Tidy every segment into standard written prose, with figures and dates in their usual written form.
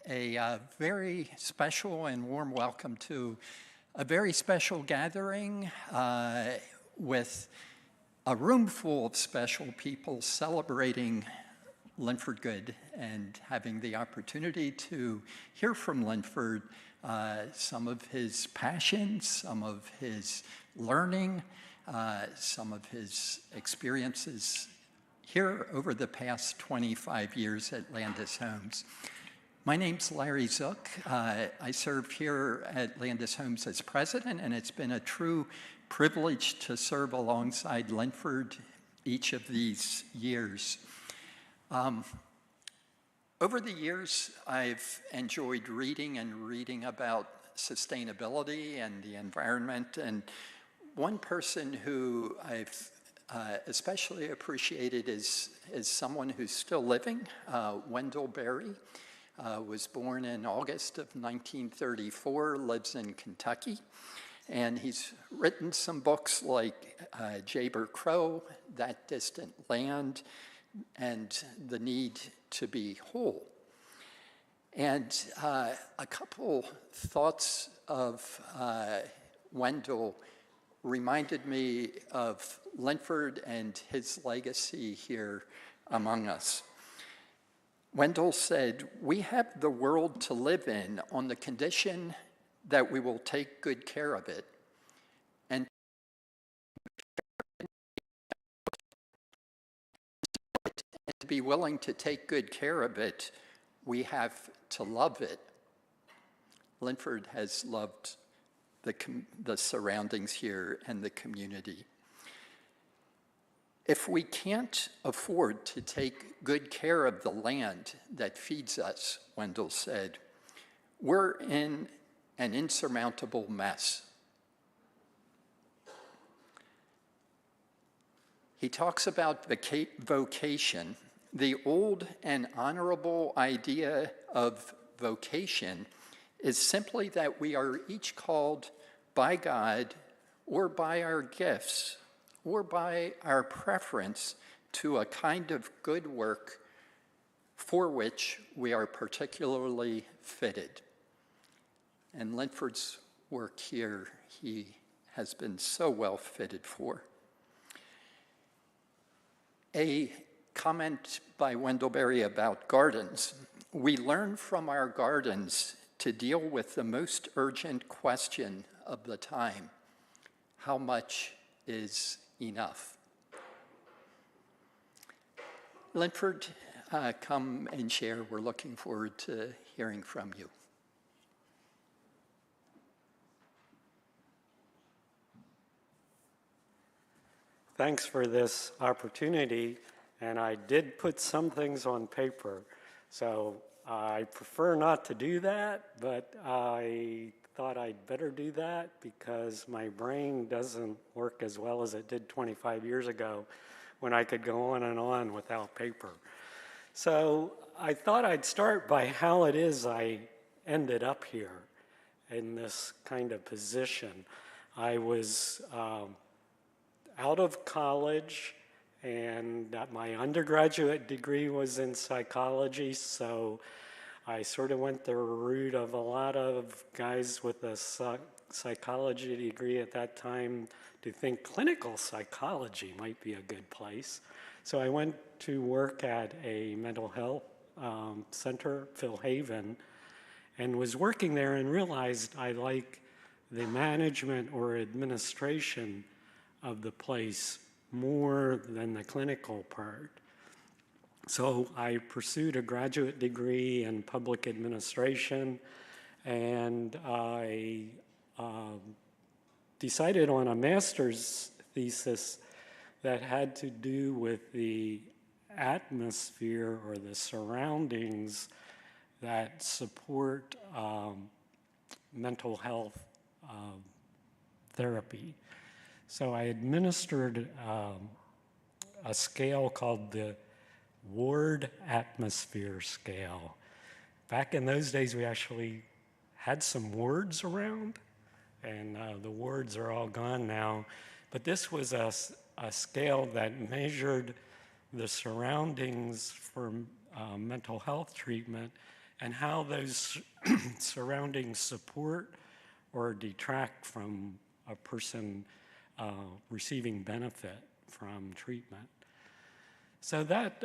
a very special and warm welcome to a very special gathering with a room full of special people celebrating Linford Good and having the opportunity to hear from Linford some of his passions, some of his learning, some of his experiences here over the past 25 years at Landis Homes. My name's Larry Zook. I serve here at Landis Homes as president, and it's been a true privilege to serve alongside Linford each of these years. Over the years, I've enjoyed reading about sustainability and the environment, and one person who I've especially appreciated is someone who's still living. Wendell Berry was born in August of 1934, lives in Kentucky, and he's written some books like Jayber Crow, That Distant Land, and The Need to Be Whole. And a couple thoughts of Wendell reminded me of Linford and his legacy here among us. Wendell said, "We have the world to live in on the condition that we will take good care of it. And to be willing to take good care of it, we have to love it." Linford has loved the surroundings here and the community. If we can't afford to take good care of the land that feeds us, Wendell said, we're in an insurmountable mess. He talks about vocation. The old and honorable idea of vocation is simply that we are each called by God or by our gifts or by our preference to a kind of good work for which we are particularly fitted. And Linford's work here, he has been so well fitted for. A comment by Wendell Berry about gardens. We learn from our gardens to deal with the most urgent question of the time: how much is enough? Linford, come and share. We're looking forward to hearing from you. Thanks for this opportunity, and I did put some things on paper, so I prefer not to do that, but I thought I'd better do that because my brain doesn't work as well as it did 25 years ago when I could go on and on without paper. So I thought I'd start by how it is I ended up here in this kind of position. I was out of college, and my undergraduate degree was in psychology, so I sort of went the route of a lot of guys with a psychology degree at that time to think clinical psychology might be a good place. So I went to work at a mental health center, Phil Haven, and was working there and realized I like the management or administration of the place more than the clinical part. So I pursued a graduate degree in public administration, and I decided on a master's thesis that had to do with the atmosphere or the surroundings that support mental health therapy. So I administered a scale called the Ward Atmosphere Scale. Back in those days, we actually had some wards around, and the wards are all gone now. But this was a scale that measured the surroundings for mental health treatment and how those surroundings support or detract from a person receiving benefit from treatment. So that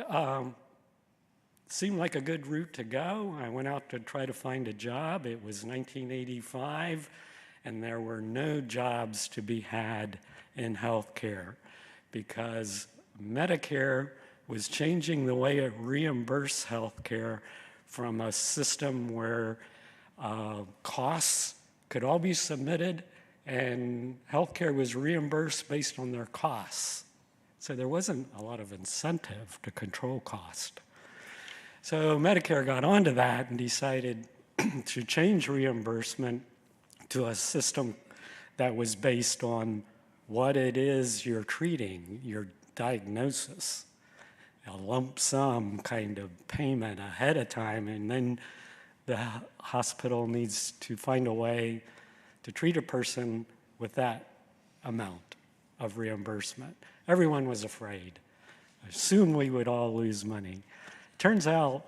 seemed like a good route to go. I went out to try to find a job. It was 1985, and there were no jobs to be had in healthcare because Medicare was changing the way it reimbursed healthcare from a system where costs could all be submitted and healthcare was reimbursed based on their costs. So there wasn't a lot of incentive to control cost. So Medicare got onto that and decided to change reimbursement to a system that was based on what it is you're treating, your diagnosis, a lump sum kind of payment ahead of time, and then the hospital needs to find a way to treat a person with that amount of reimbursement. Everyone was afraid. Soon we would all lose money. Turns out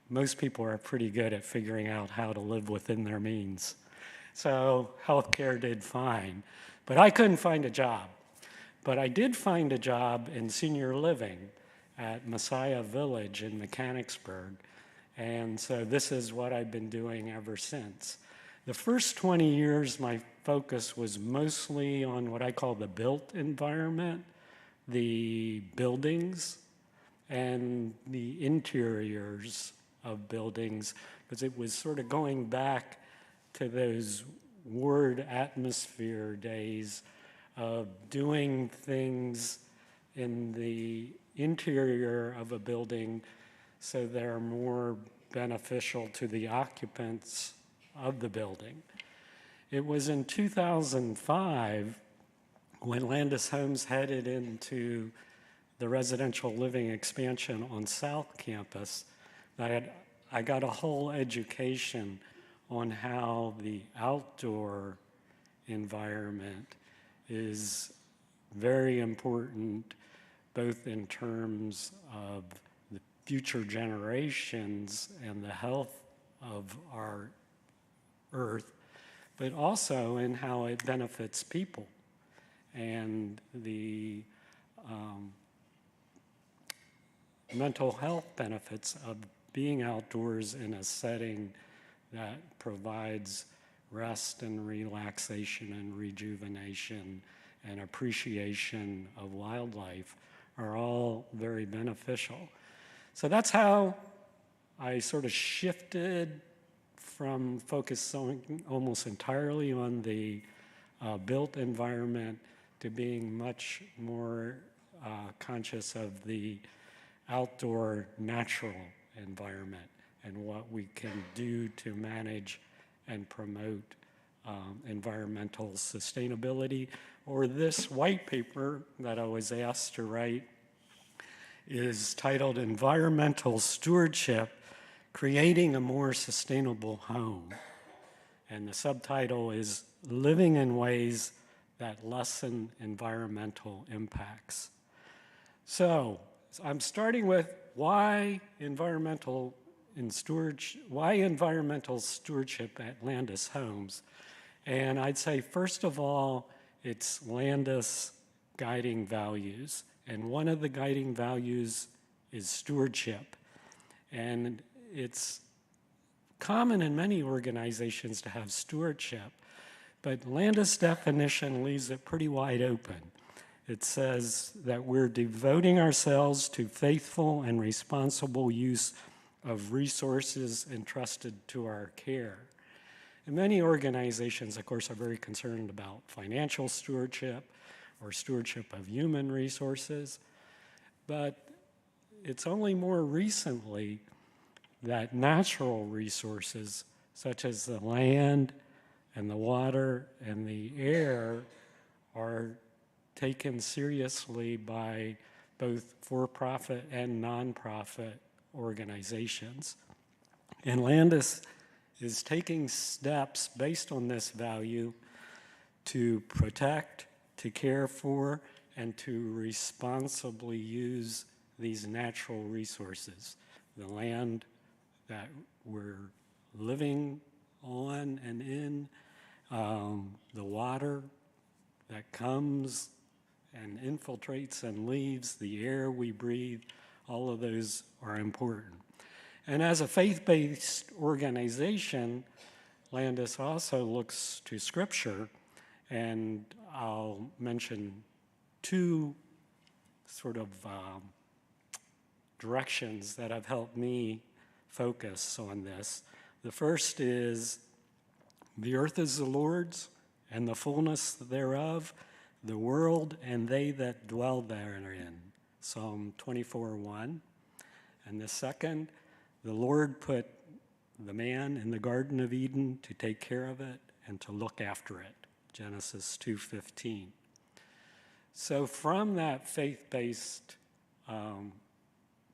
most people are pretty good at figuring out how to live within their means. So healthcare did fine, but I couldn't find a job. But I did find a job in senior living at Messiah Village in Mechanicsburg. And so this is what I've been doing ever since. The first 20 years, my focus was mostly on what I call the built environment, the buildings, and the interiors of buildings, because it was sort of going back to those word atmosphere days of doing things in the interior of a building so they're more beneficial to the occupants of the building. It was in 2005 when Landis Homes headed into the residential living expansion on South Campus that I got a whole education on how the outdoor environment is very important, both in terms of the future generations and the health of our earth, but also in how it benefits people and the mental health benefits of being outdoors in a setting that provides rest and relaxation and rejuvenation and appreciation of wildlife are all very beneficial. So that's how I sort of shifted from focusing almost entirely on the built environment to being much more conscious of the outdoor natural environment and what we can do to manage and promote environmental sustainability. Or this white paper that I was asked to write is titled Environmental Stewardship, Creating a More Sustainable Home. And the subtitle is Living in Ways that Lessen Environmental Impacts. So I'm starting with why environmental stewardship at Landis Homes. And I'd say, first of all, it's Landis guiding values. And one of the guiding values is stewardship. And it's common in many organizations to have stewardship, but Landis' definition leaves it pretty wide open. It says that we're devoting ourselves to faithful and responsible use of resources entrusted to our care. And many organizations, of course, are very concerned about financial stewardship or stewardship of human resources, but it's only more recently that natural resources, such as the land and the water and the air, are taken seriously by both for-profit and nonprofit organizations. And Landis is taking steps based on this value to protect, to care for, and to responsibly use these natural resources, the land, that we're living on and in, the water that comes and infiltrates and leaves, the air we breathe, all of those are important. And as a faith-based organization, Landis also looks to Scripture, and I'll mention two sort of directions that have helped me focus on this. The first is, the earth is the Lord's, and the fullness thereof, the world and they that dwell therein. Psalm 24:1. And the second, the Lord put the man in the Garden of Eden to take care of it and to look after it. Genesis 2:15. So from that faith-based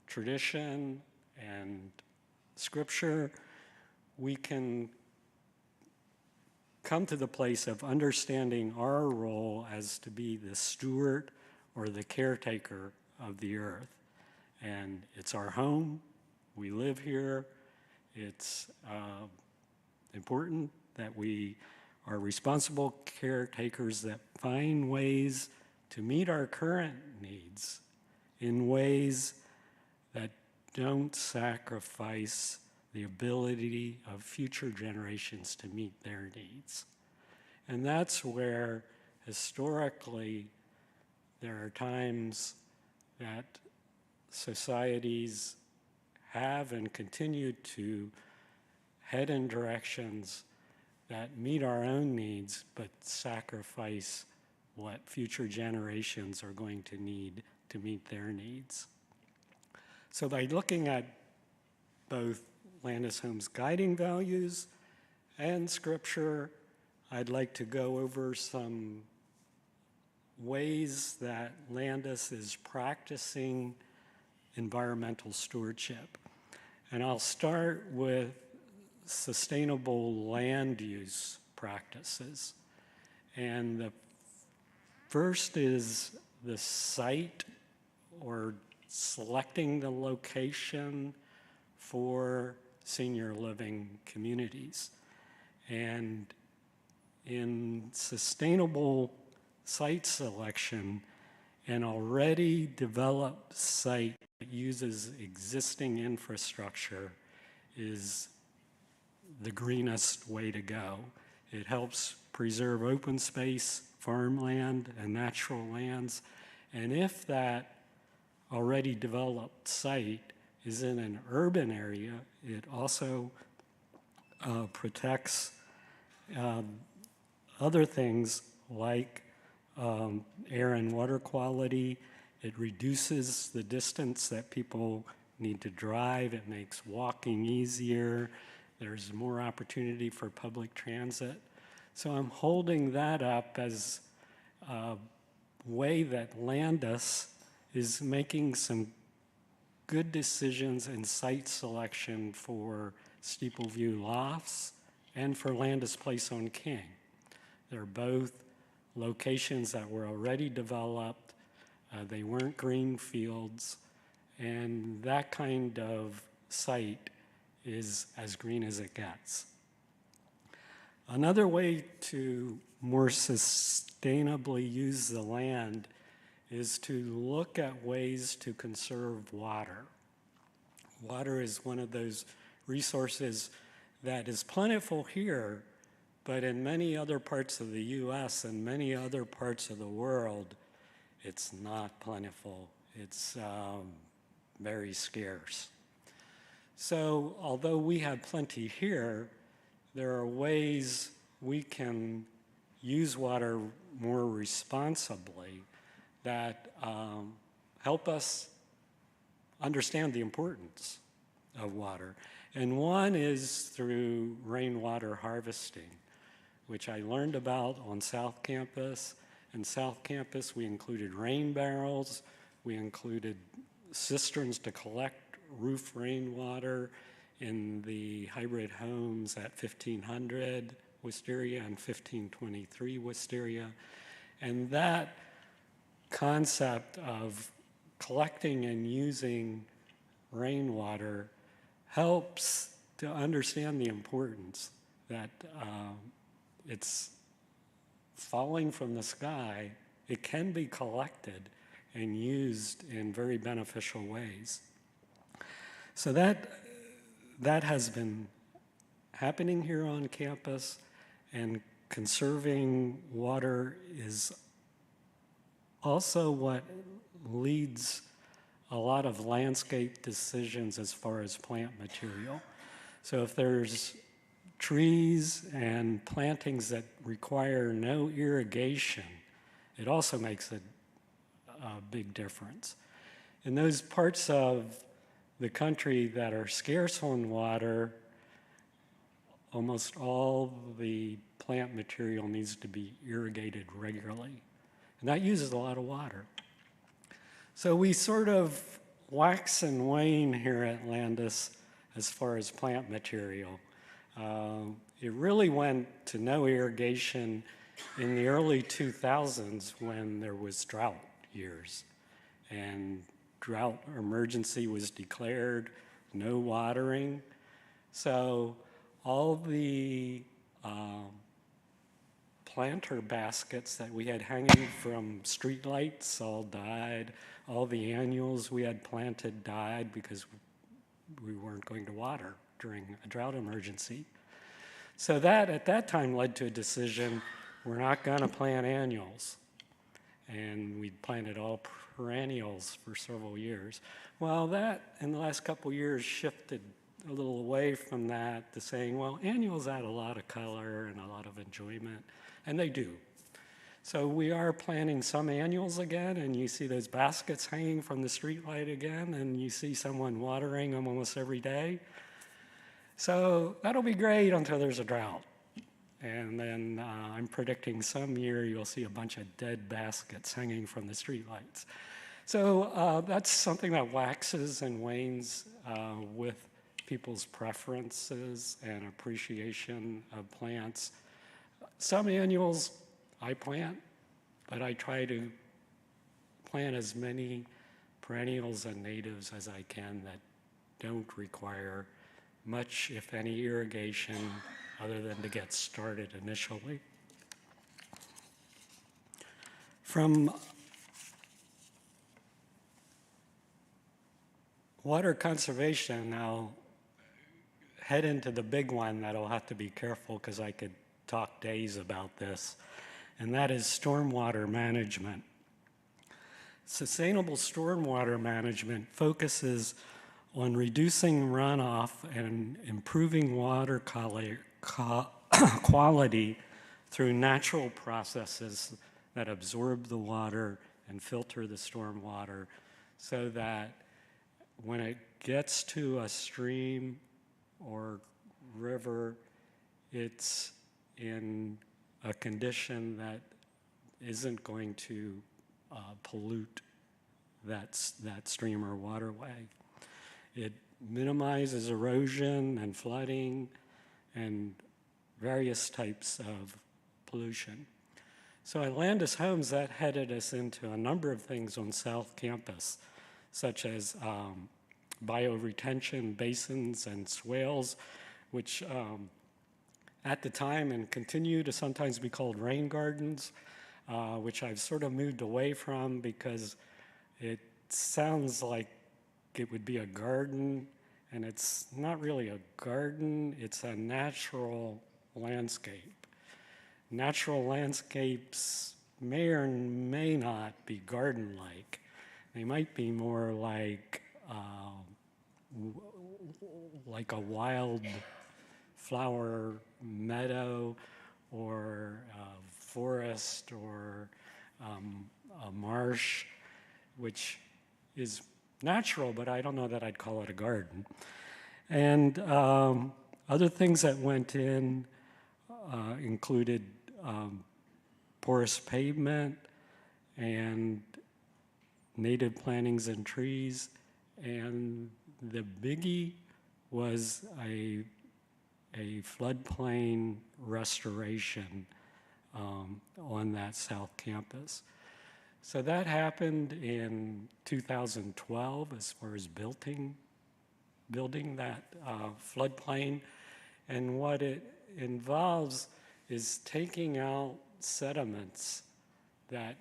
tradition and Scripture, we can come to the place of understanding our role as to be the steward or the caretaker of the earth. And it's our home. We live here. It's important that we are responsible caretakers that find ways to meet our current needs in ways that don't sacrifice the ability of future generations to meet their needs. And that's where historically there are times that societies have and continue to head in directions that meet our own needs but sacrifice what future generations are going to need to meet their needs. So by looking at both Landis Home's guiding values and Scripture, I'd like to go over some ways that Landis is practicing environmental stewardship. And I'll start with sustainable land use practices. And the first is the site or selecting the location for senior living communities. And in sustainable site selection, an already developed site that uses existing infrastructure is the greenest way to go. It helps preserve open space, farmland, and natural lands. And if that already developed site is in an urban area, it also protects other things like air and water quality. It reduces the distance that people need to drive. It makes walking easier. There's more opportunity for public transit. So I'm holding that up as a way that Landis is making some good decisions in site selection for Steeple View Lofts and for Landis Place on King. They're both locations that were already developed. They weren't green fields, and that kind of site is as green as it gets. Another way to more sustainably use the land is to look at ways to conserve water. Water is one of those resources that is plentiful here, but in many other parts of the US and many other parts of the world, it's not plentiful. It's very scarce. So although we have plenty here, there are ways we can use water more responsibly that help us understand the importance of water. And one is through rainwater harvesting, which I learned about on South Campus. In South Campus, we included rain barrels. We included cisterns to collect roof rainwater in the hybrid homes at 1500 Wisteria and 1523 Wisteria. And that concept of collecting and using rainwater helps to understand the importance that it's falling from the sky. It can be collected and used in very beneficial ways. So that has been happening here on campus, and conserving water is also what leads a lot of landscape decisions as far as plant material. So if there's trees and plantings that require no irrigation, it also makes a big difference. In those parts of the country that are scarce on water, almost all the plant material needs to be irrigated regularly. And that uses a lot of water. So we sort of wax and wane here at Landis as far as plant material. It really went to no irrigation in the early 2000s when there was drought years. And drought emergency was declared, no watering. So all the planter baskets that we had hanging from streetlights all died. All the annuals we had planted died because we weren't going to water during a drought emergency. So that, at that time, led to a decision, we're not going to plant annuals. And we planted all perennials for several years. Well, that, in the last couple years, shifted a little away from that to saying, well, annuals add a lot of color and a lot of enjoyment, and they do. So we are planting some annuals again, and you see those baskets hanging from the streetlight again, and you see someone watering them almost every day. So that'll be great until there's a drought. And then I'm predicting some year you'll see a bunch of dead baskets hanging from the streetlights. So that's something that waxes and wanes with people's preferences and appreciation of plants. Some annuals I plant, but I try to plant as many perennials and natives as I can that don't require much, if any, irrigation other than to get started initially. From water conservation, now head into the big one that I'll have to be careful because I could talk days about this, and that is stormwater management. Sustainable stormwater management focuses on reducing runoff and improving water quality through natural processes that absorb the water and filter the stormwater so that when it gets to a stream or river, it's in a condition that isn't going to pollute that stream or waterway. It minimizes erosion and flooding and various types of pollution. So at Landis Homes, that headed us into a number of things on South Campus, such as bioretention basins and swales, which at the time and continue to sometimes be called rain gardens, which I've sort of moved away from because it sounds like it would be a garden, and it's not really a garden, it's a natural landscape. Natural landscapes may or may not be garden-like. They might be more like a wild flower meadow or a forest or a marsh, which is natural, but I don't know that I'd call it a garden. And other things that went in included porous pavement and native plantings and trees. And the biggie was a floodplain restoration on that South Campus. So that happened in 2012 as far as building building that floodplain. And what it involves is taking out sediments that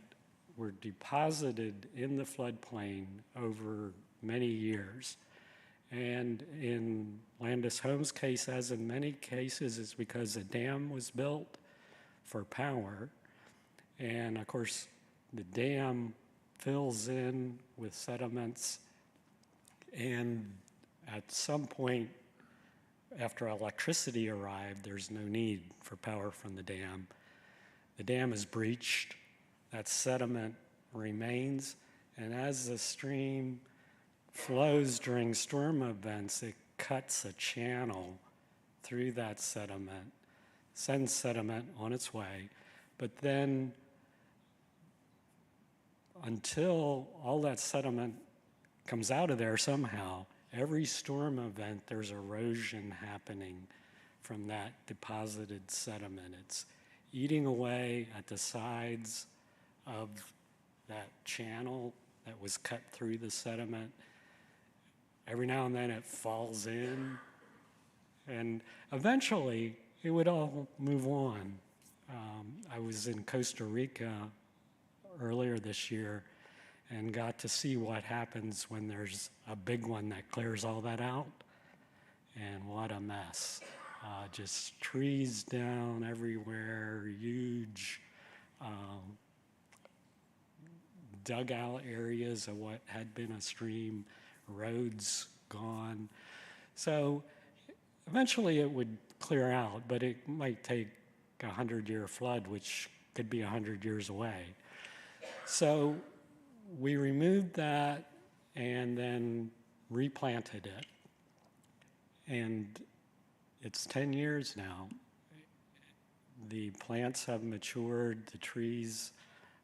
were deposited in the floodplain over many years. And in Landis Homes' case, as in many cases, it's because a dam was built for power. And of course, the dam fills in with sediments. And at some point, after electricity arrived, there's no need for power from the dam. The dam is breached, that sediment remains, and as the stream flows during storm events, it cuts a channel through that sediment, sends sediment on its way, but then until all that sediment comes out of there somehow, every storm event, there's erosion happening from that deposited sediment. It's eating away at the sides of that channel that was cut through the sediment. Every now and then it falls in, and eventually it would all move on. I was in Costa Rica earlier this year and got to see what happens when there's a big one that clears all that out. And what a mess. Just trees down everywhere, huge dugout areas of what had been a stream, roads gone. So eventually it would clear out, but it might take a 100-year flood, which could be 100 years away. So we removed that and then replanted it. And it's 10 years now. The plants have matured, the trees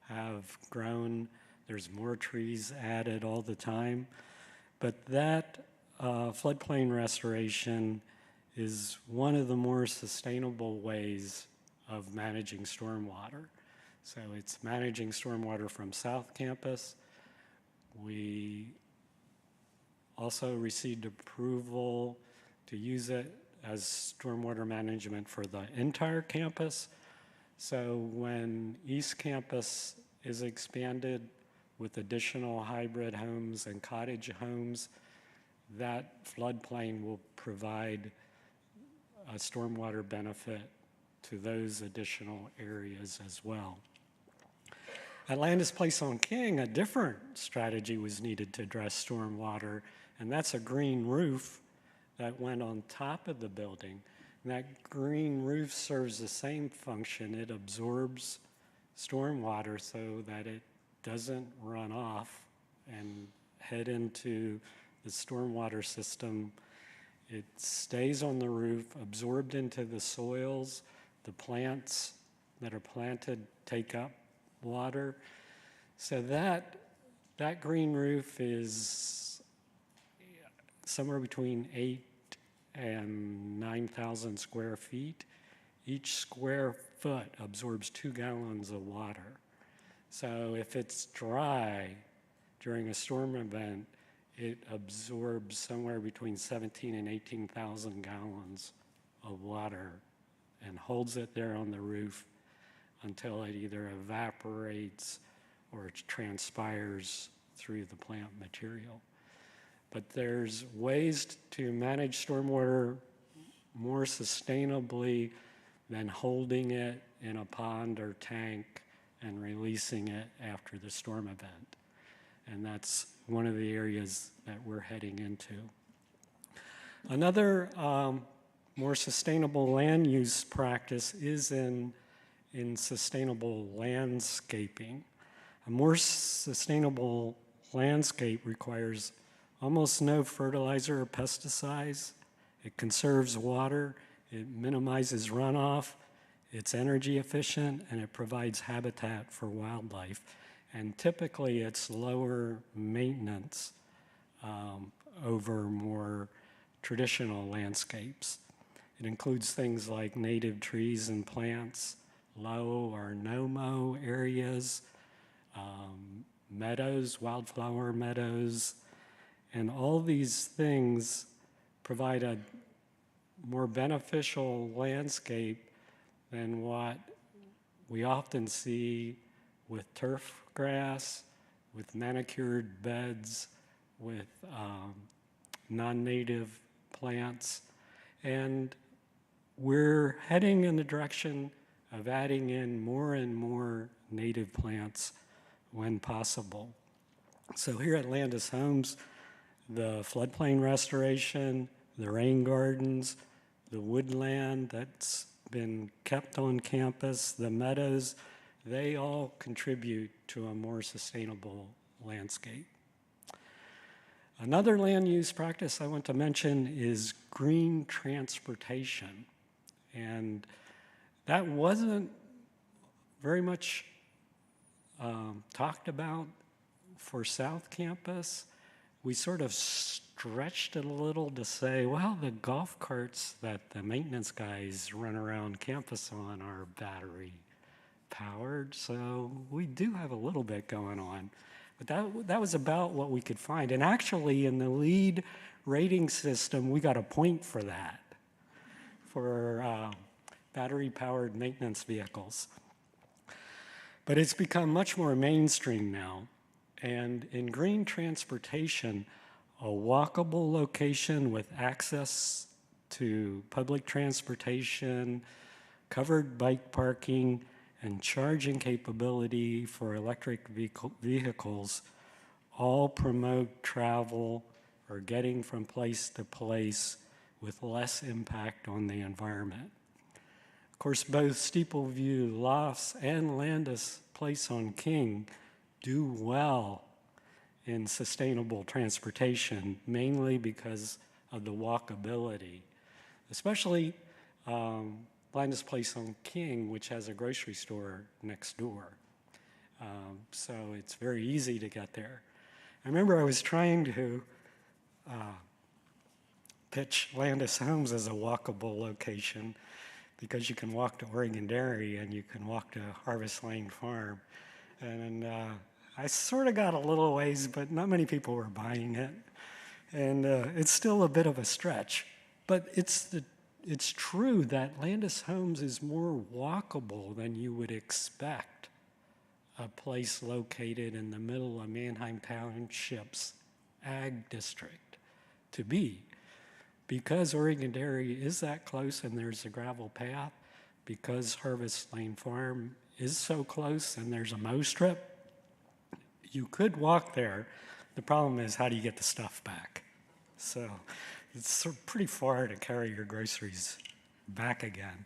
have grown, there's more trees added all the time. But that floodplain restoration is one of the more sustainable ways of managing stormwater. So it's managing stormwater from South Campus. We also received approval to use it as stormwater management for the entire campus. So when East Campus is expanded with additional hybrid homes and cottage homes, that floodplain will provide a stormwater benefit to those additional areas as well. At Landis Place on King, a different strategy was needed to address stormwater, and that's a green roof that went on top of the building. And that green roof serves the same function. It absorbs stormwater so that it doesn't run off and head into the stormwater system. It stays on the roof, absorbed into the soils. The plants that are planted take up water. So that green roof is somewhere between 8 and 9,000 square feet. Each square foot absorbs 2 gallons of water. So if it's dry during a storm event, it absorbs somewhere between 17 and 18,000 gallons of water and holds it there on the roof until it either evaporates or it transpires through the plant material. But there's ways to manage stormwater more sustainably than holding it in a pond or tank and releasing it after the storm event. And that's one of the areas that we're heading into. Another more sustainable land use practice is in sustainable landscaping. A more sustainable landscape requires almost no fertilizer or pesticides. It conserves water, it minimizes runoff, it's energy efficient, and it provides habitat for wildlife. And typically it's lower maintenance over more traditional landscapes. It includes things like native trees and plants, low or no-mow areas, meadows, wildflower meadows, and all these things provide a more beneficial landscape than what we often see with turf grass, with manicured beds, with non-native plants. And we're heading in the direction of adding in more and more native plants when possible. So here at Landis Homes, the floodplain restoration, the rain gardens, the woodland that's been kept on campus, the meadows, they all contribute to a more sustainable landscape. Another land use practice I want to mention is green transportation. And that wasn't very much talked about for South Campus. We sort of stretched it a little to say, well, the golf carts that the maintenance guys run around campus on are battery powered, so we do have a little bit going on. But that was about what we could find. And actually, in the LEED rating system, we got a point for that, for battery-powered maintenance vehicles. But it's become much more mainstream now. And in green transportation, a walkable location with access to public transportation, covered bike parking, and charging capability for electric vehicles all promote travel or getting from place to place with less impact on the environment. Of course, both Steepleview Lofts and Landis Place on King do well in sustainable transportation, mainly because of the walkability, especially Landis Place on King, which has a grocery store next door. So it's very easy to get there. I remember I was trying to pitch Landis Homes as a walkable location because you can walk to Oregon Dairy and you can walk to Harvest Lane Farm. And I sort of got a little ways, but not many people were buying it. And it's still a bit of a stretch. But it's true that Landis Homes is more walkable than you would expect a place located in the middle of Manheim Township's ag district to be. Because Oregon Dairy is that close and there's a gravel path, because Harvest Lane Farm is so close and there's a mow strip, you could walk there. The problem is, how do you get the stuff back? So it's sort of pretty far to carry your groceries back again.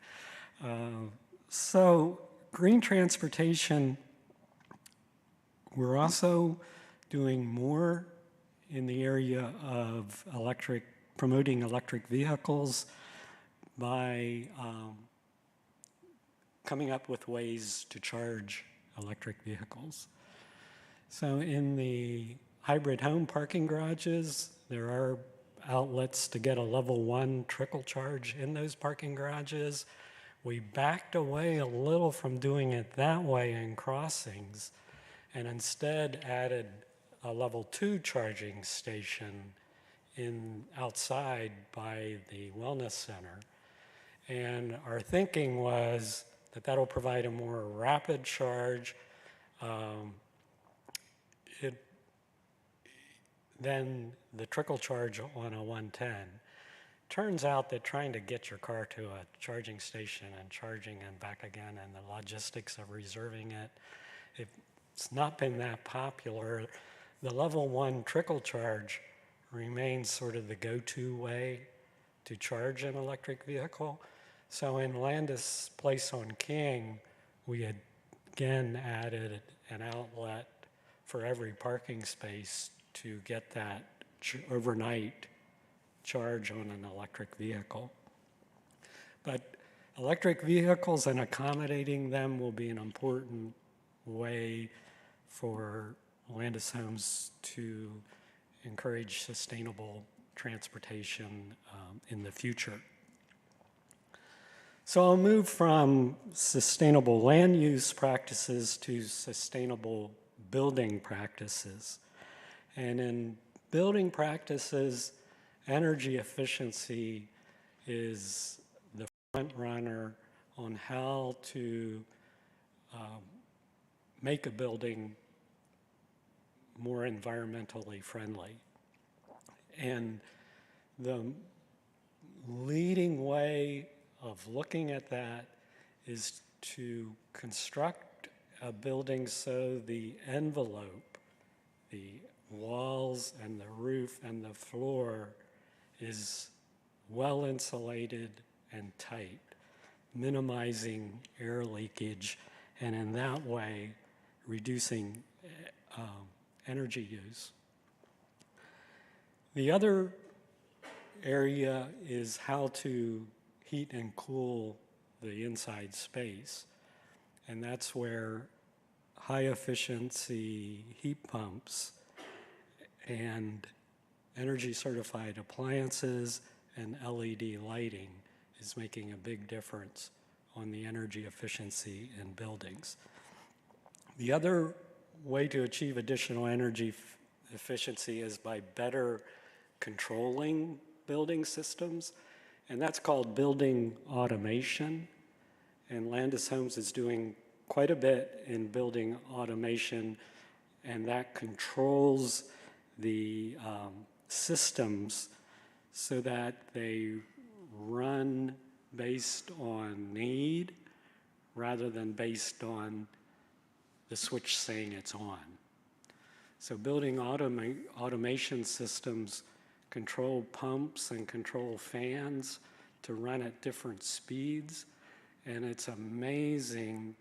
So green transportation, we're also doing more in the area of promoting electric vehicles by coming up with ways to charge electric vehicles. So in the hybrid home parking garages, there are outlets to get a level 1 trickle charge in those parking garages. We backed away a little from doing it that way in crossings and instead added a level 2 charging station outside by the wellness center. And our thinking was that that'll provide a more rapid charge than the trickle charge on a 110. Turns out that trying to get your car to a charging station and charging and back again, and the logistics of reserving it, it's not been that popular. The level 1 trickle charge remains sort of the go-to way to charge an electric vehicle. So in Landis Place on King, we had again added an outlet for every parking space to get that overnight charge on an electric vehicle. But electric vehicles and accommodating them will be an important way for Landis Homes to encourage sustainable transportation in the future. So I'll move from sustainable land use practices to sustainable building practices. And in building practices, energy efficiency is the front runner on how to make a building more environmentally friendly. And the leading way of looking at that is to construct a building so the envelope, the walls and the roof and the floor is well insulated and tight, minimizing air leakage, and in that way reducing energy use. The other area is how to heat and cool the inside space. And that's where high efficiency heat pumps and energy certified appliances and LED lighting is making a big difference on the energy efficiency in buildings. The other way to achieve additional energy efficiency is by better controlling building systems, and that's called building automation. And Landis Homes is doing quite a bit in building automation, and that controls the systems so that they run based on need rather than based on the switch saying it's on. So building automation systems control pumps and control fans to run at different speeds, and it's amazing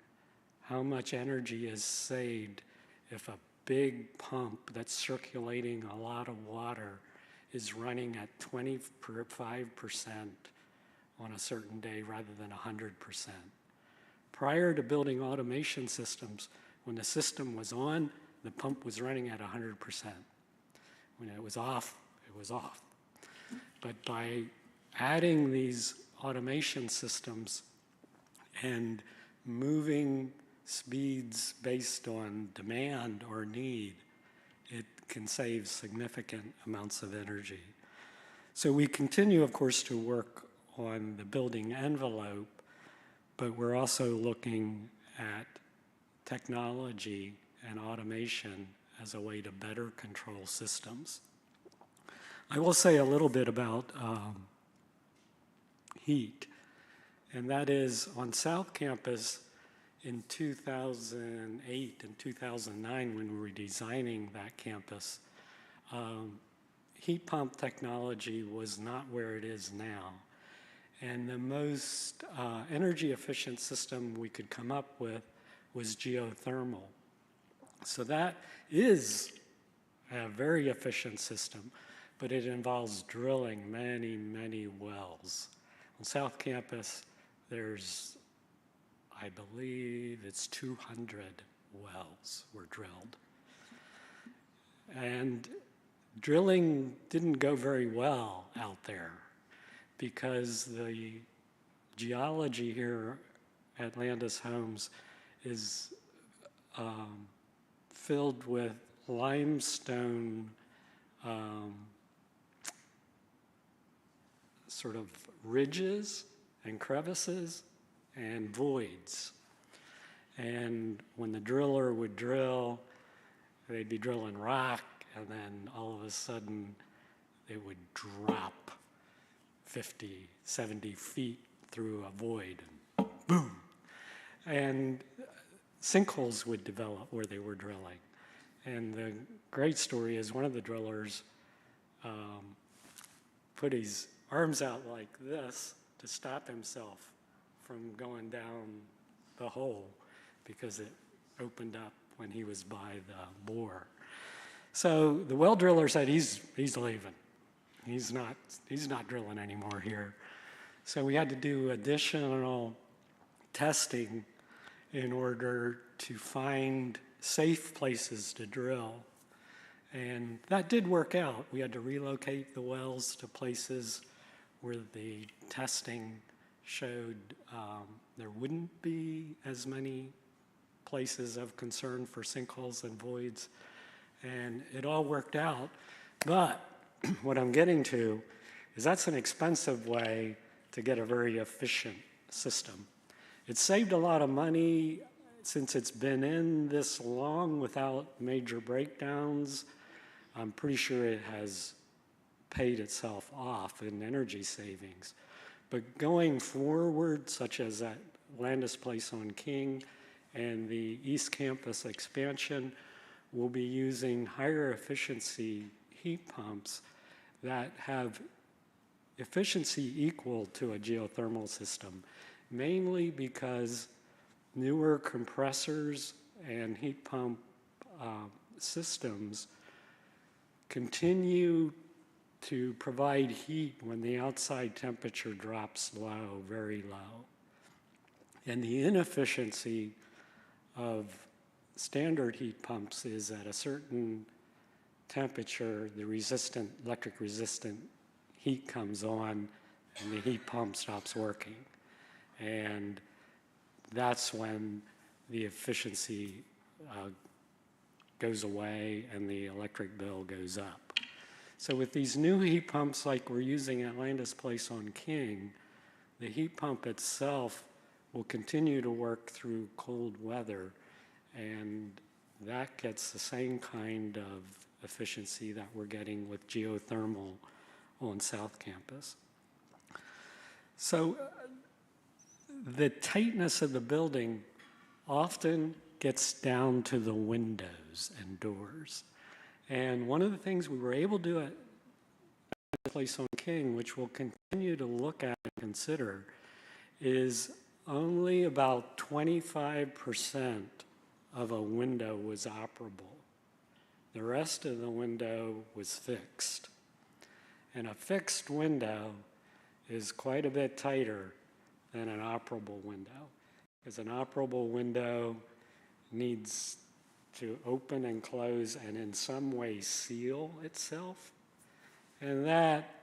how much energy is saved if a big pump that's circulating a lot of water is running at 25% on a certain day rather than 100%. Prior to building automation systems, when the system was on, the pump was running at 100%. When it was off, it was off. But by adding these automation systems and moving speeds based on demand or need, it can save significant amounts of energy. So we continue, of course, to work on the building envelope, but we're also looking at technology and automation as a way to better control systems. I will say a little bit about heat, and that is on South Campus in 2008 and 2009 when we were designing that campus, heat pump technology was not where it is now. And the most energy efficient system we could come up with was geothermal. So that is a very efficient system, but it involves drilling many, many wells. On South Campus, there's, I believe it's 200 wells were drilled. And drilling didn't go very well out there because the geology here at Landis Homes is filled with limestone sort of ridges and crevices and voids. And when the driller would drill, they'd be drilling rock, and then all of a sudden they would drop 50, 70 feet through a void, and boom. And sinkholes would develop where they were drilling. And the great story is one of the drillers put his arms out like this to stop himself from going down the hole because it opened up when he was by the bore. So the well driller said he's leaving. He's not drilling anymore here. So we had to do additional testing in order to find safe places to drill. And that did work out. We had to relocate the wells to places where the testing showed there wouldn't be as many places of concern for sinkholes and voids. And it all worked out. But what I'm getting to is that's an expensive way to get a very efficient system. It saved a lot of money since it's been in this long without major breakdowns. I'm pretty sure it has paid itself off in energy savings. But going forward, such as at Landis Place on King and the East Campus expansion, we'll be using higher efficiency heat pumps that have efficiency equal to a geothermal system, mainly because newer compressors and heat pump systems continue to provide heat when the outside temperature drops low, very low. And the inefficiency of standard heat pumps is at a certain temperature, the electric resistant heat comes on and the heat pump stops working. And that's when the efficiency goes away and the electric bill goes up. So with these new heat pumps like we're using at Landis Place on King, the heat pump itself will continue to work through cold weather, and that gets the same kind of efficiency that we're getting with geothermal on South Campus. So the tightness of the building often gets down to the windows and doors. And one of the things we were able to do at the Place on King, which we'll continue to look at and consider, is only about 25% of a window was operable. The rest of the window was fixed. And a fixed window is quite a bit tighter than an operable window, because an operable window needs to open and close and in some way seal itself. And that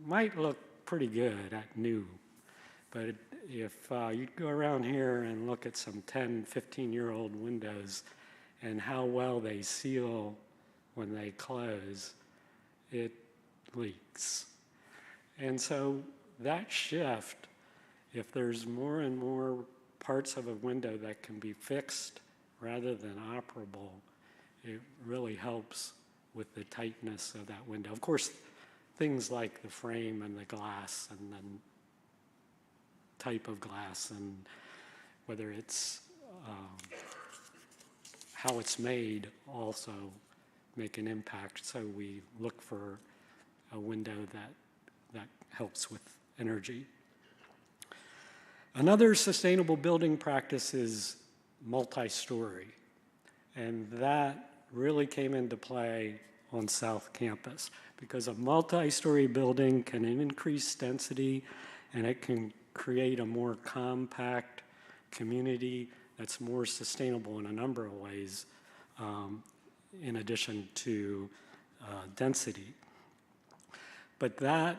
might look pretty good at new, but if you go around here and look at some 10, 15-year-old windows and how well they seal when they close, it leaks. And so that shift, if there's more and more parts of a window that can be fixed rather than operable, it really helps with the tightness of that window. Of course, things like the frame and the glass and the type of glass and whether it's how it's made also make an impact. So we look for a window that helps with energy. Another sustainable building practice is multi-story, and that really came into play on South Campus because a multi-story building can increase density and it can create a more compact community that's more sustainable in a number of ways, in addition to density. But that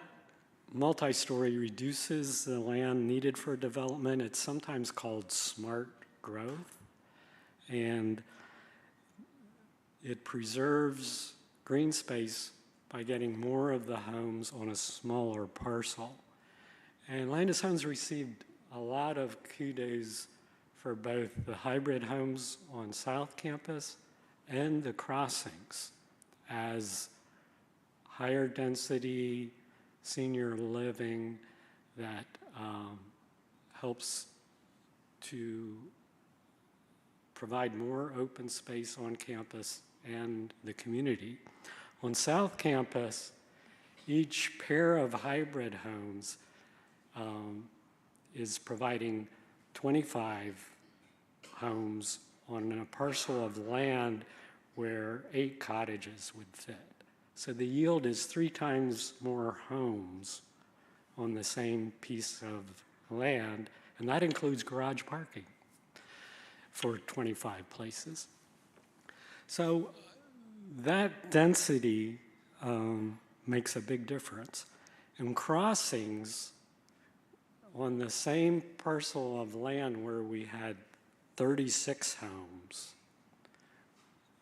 multi-story reduces the land needed for development. It's sometimes called smart growth, and it preserves green space by getting more of the homes on a smaller parcel. And Landis Homes received a lot of kudos for both the hybrid homes on South Campus and the crossings as higher density senior living that helps to provide more open space on campus and the community. On South Campus, each pair of hybrid homes is providing 25 homes on a parcel of land where 8 cottages would fit. So the yield is 3 times more homes on the same piece of land, and that includes garage parking for 25 places. So that density makes a big difference. And crossings on the same parcel of land where we had 36 homes,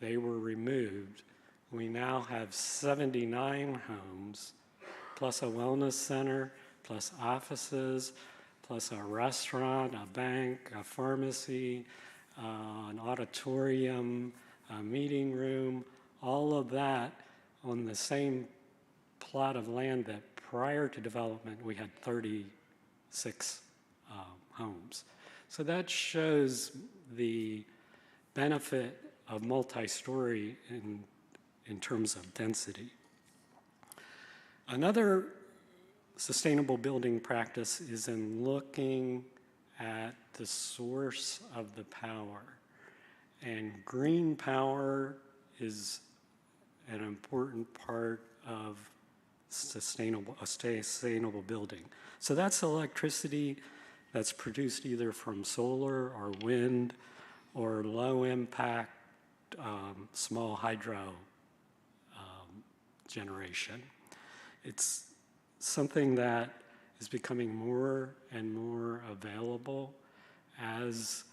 they were removed. We now have 79 homes plus a wellness center, plus offices, plus a restaurant, a bank, a pharmacy, an auditorium, a meeting room, all of that on the same plot of land that prior to development we had 36 homes. So that shows the benefit of multi-story in terms of density. Another sustainable building practice is in looking at the source of the power. And green power is an important part of a sustainable building. So that's electricity that's produced either from solar or wind or low impact small hydro generation. It's something that is becoming more and more available as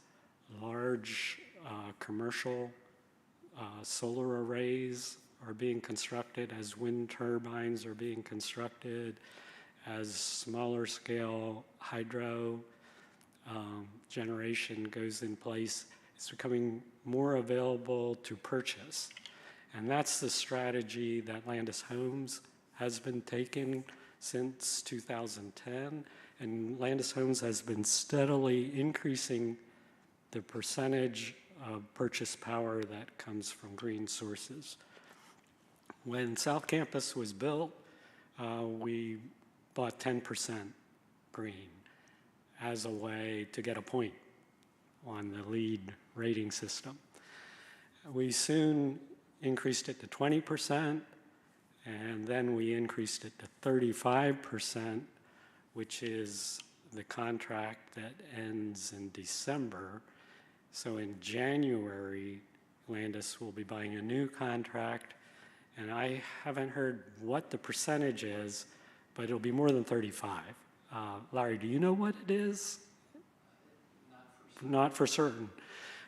large commercial solar arrays are being constructed, as wind turbines are being constructed, as smaller scale hydro generation goes in place. It's becoming more available to purchase. And that's the strategy that Landis Homes has been taking since 2010. And Landis Homes has been steadily increasing the percentage of purchase power that comes from green sources. When South Campus was built, we bought 10% green as a way to get a point on the LEED rating system. We soon increased it to 20%, and then we increased it to 35%, which is the contract that ends in December. So in January, Landis will be buying a new contract, and I haven't heard what the percentage is, but it'll be more than 35. Larry, do you know what it is? Not for certain.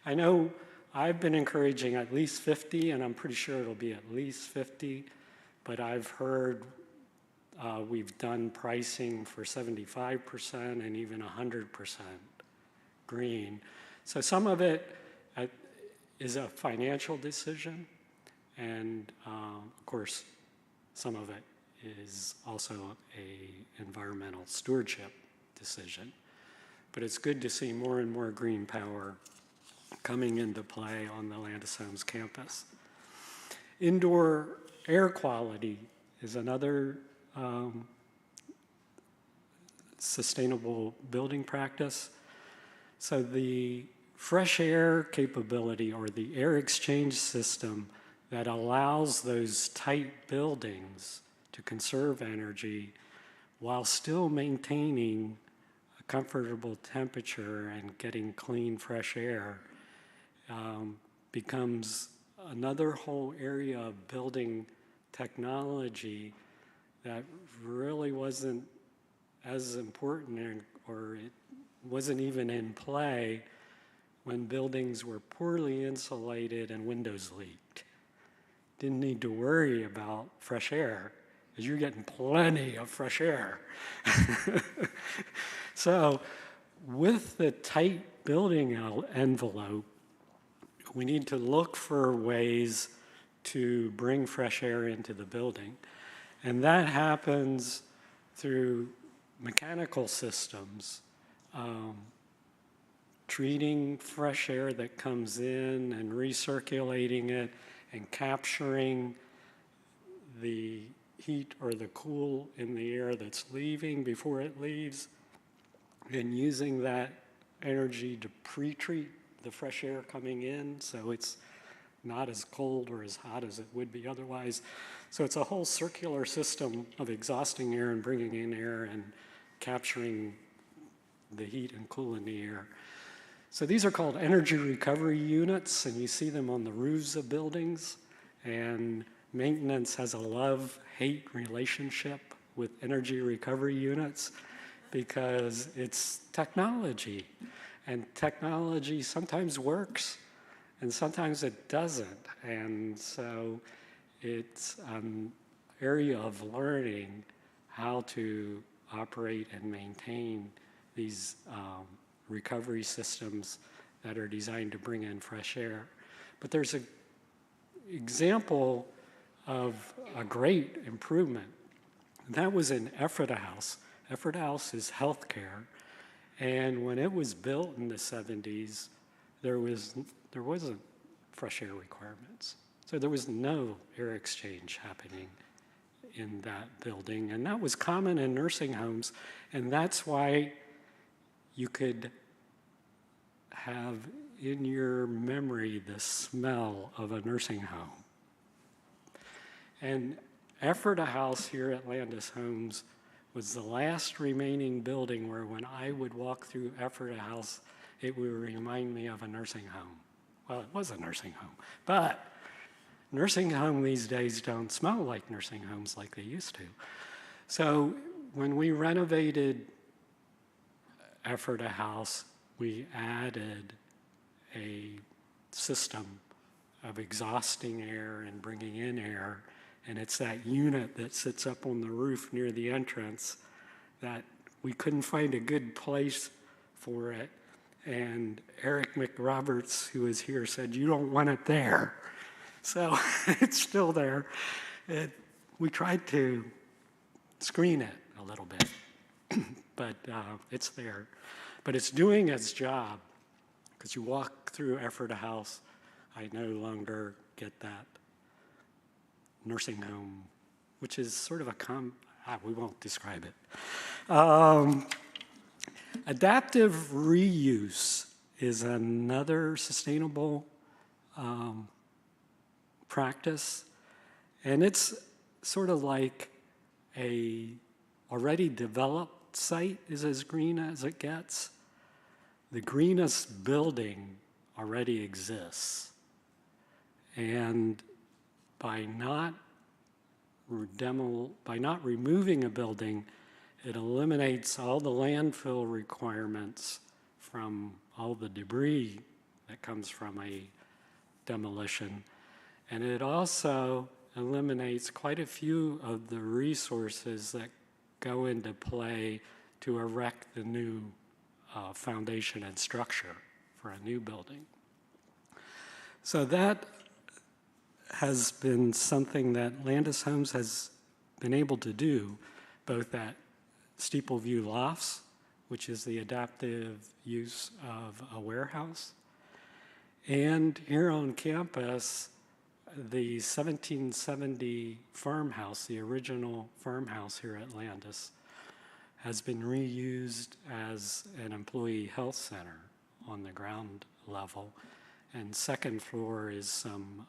I know I've been encouraging at least 50, and I'm pretty sure it'll be at least 50, but I've heard we've done pricing for 75% and even 100% green. So some of it is a financial decision, and of course, some of it is also an environmental stewardship decision. But it's good to see more and more green power coming into play on the Landis Homes campus. Indoor air quality is another sustainable building practice. So the fresh air capability, or the air exchange system that allows those tight buildings to conserve energy while still maintaining a comfortable temperature and getting clean, fresh air, becomes another whole area of building technology that really wasn't as important, or it wasn't even in play when buildings were poorly insulated and windows leaked. Didn't need to worry about fresh air, because you're getting plenty of fresh air. So with the tight building envelope, we need to look for ways to bring fresh air into the building. And that happens through mechanical systems, treating fresh air that comes in and recirculating it and capturing the heat or the cool in the air that's leaving before it leaves, and using that energy to pre-treat the fresh air coming in so it's not as cold or as hot as it would be otherwise. So it's a whole circular system of exhausting air and bringing in air and capturing the heat and cool in the air. So these are called energy recovery units, and you see them on the roofs of buildings. And maintenance has a love-hate relationship with energy recovery units because it's technology. And technology sometimes works and sometimes it doesn't. And so it's an area of learning how to operate and maintain these recovery systems that are designed to bring in fresh air. But there's an example of a great improvement. That was in Ephrata House. Ephrata House is healthcare, and when it was built in the 70s, there wasn't fresh air requirements. So there was no air exchange happening in that building, and that was common in nursing homes, and that's why you could have in your memory the smell of a nursing home. And Ephrata House here at Landis Homes was the last remaining building where when I would walk through Ephrata House, it would remind me of a nursing home. Well, it was a nursing home, but nursing homes these days don't smell like nursing homes like they used to. So when we renovated Ephrata House, we added a system of exhausting air and bringing in air, and it's that unit that sits up on the roof near the entrance that we couldn't find a good place for it. And Eric McRoberts, who is here, said, "You don't want it there." So it's still there. We tried to screen it a little bit, but it's there. But it's doing its job, because you walk through Ephrata House, I no longer get that nursing home, which is sort of we won't describe it. Adaptive reuse is another sustainable practice, and it's sort of like a already developed site is as green as it gets. The greenest building already exists, and by not removing a building, it eliminates all the landfill requirements from all the debris that comes from a demolition. And it also eliminates quite a few of the resources that go into play to erect the new foundation and structure for a new building. So that has been something that Landis Homes has been able to do, both at Steeple View Lofts, which is the adaptive use of a warehouse, and here on campus, the 1770 farmhouse, the original farmhouse here at Landis, has been reused as an employee health center on the ground level. And second floor is some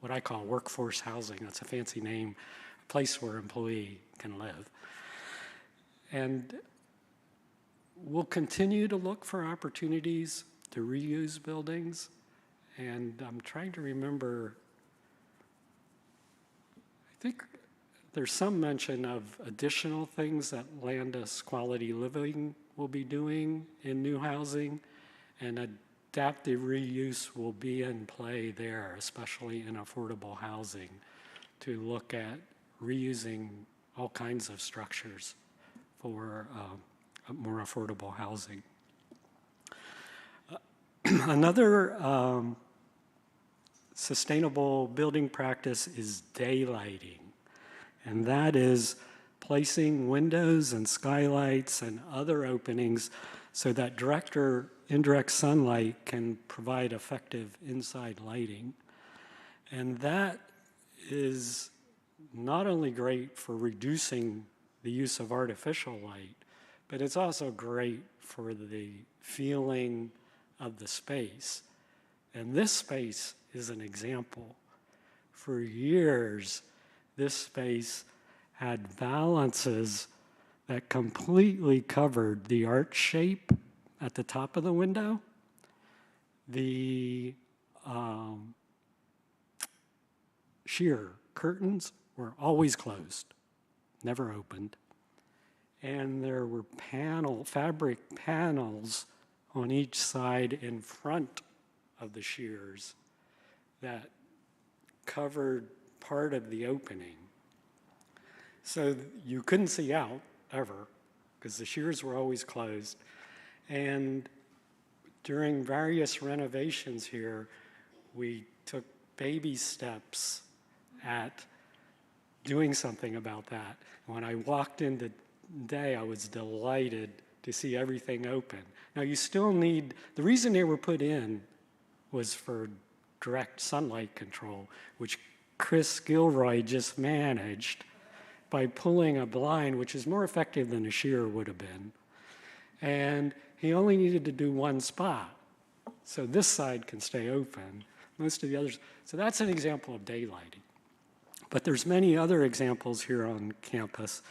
what I call workforce housing. That's a fancy name, a place where an employee can live. And we'll continue to look for opportunities to reuse buildings. And I'm trying to remember, I think there's some mention of additional things that Landis Quality Living will be doing in new housing, and adaptive reuse will be in play there, especially in affordable housing, to look at reusing all kinds of structures for more affordable housing. Another sustainable building practice is daylighting, and that is placing windows and skylights and other openings so that direct or indirect sunlight can provide effective inside lighting. And that is not only great for reducing the use of artificial light, but it's also great for the feeling of the space. And this space is an example. For years, this space had valances that completely covered the arch shape at the top of the window. The sheer curtains were always closed, never opened. And there were fabric panels on each side in front of the shears that covered part of the opening. So you couldn't see out ever because the shears were always closed. And during various renovations here, we took baby steps at doing something about that. When I walked in today, I was delighted to see everything open. Now you still need, the reason they were put in was for direct sunlight control, which Chris Gilroy just managed by pulling a blind, which is more effective than a shear would have been. And he only needed to do one spot. So this side can stay open, most of the others. So that's an example of daylighting. But there's many other examples here on campus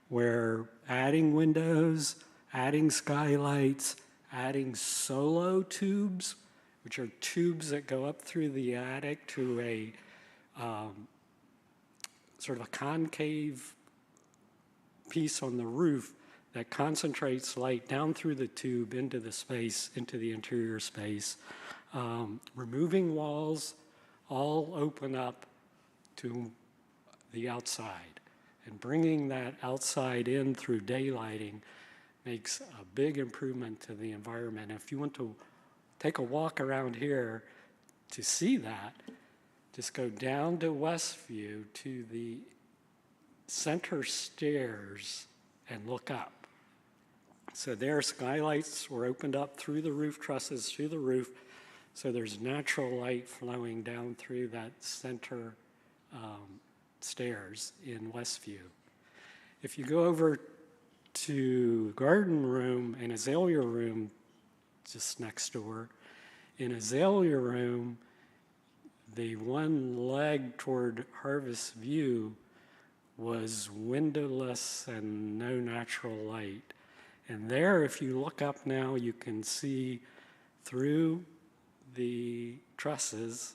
where adding windows, adding skylights, adding solo tubes, which are tubes that go up through the attic to a sort of a concave piece on the roof that concentrates light down through the tube into the space, into the interior space. Removing walls all open up to the outside. And bringing that outside in through daylighting makes a big improvement to the environment. If you want to take a walk around here to see that, just go down to Westview to the center stairs and look up. So there, skylights were opened up through the roof trusses to the roof, so there's natural light flowing down through that center stairs in Westview. If you go over to garden room and azalea room just next door, in azalea room, the one leg toward Harvest View was windowless and no natural light. And there, if you look up now, you can see through the trusses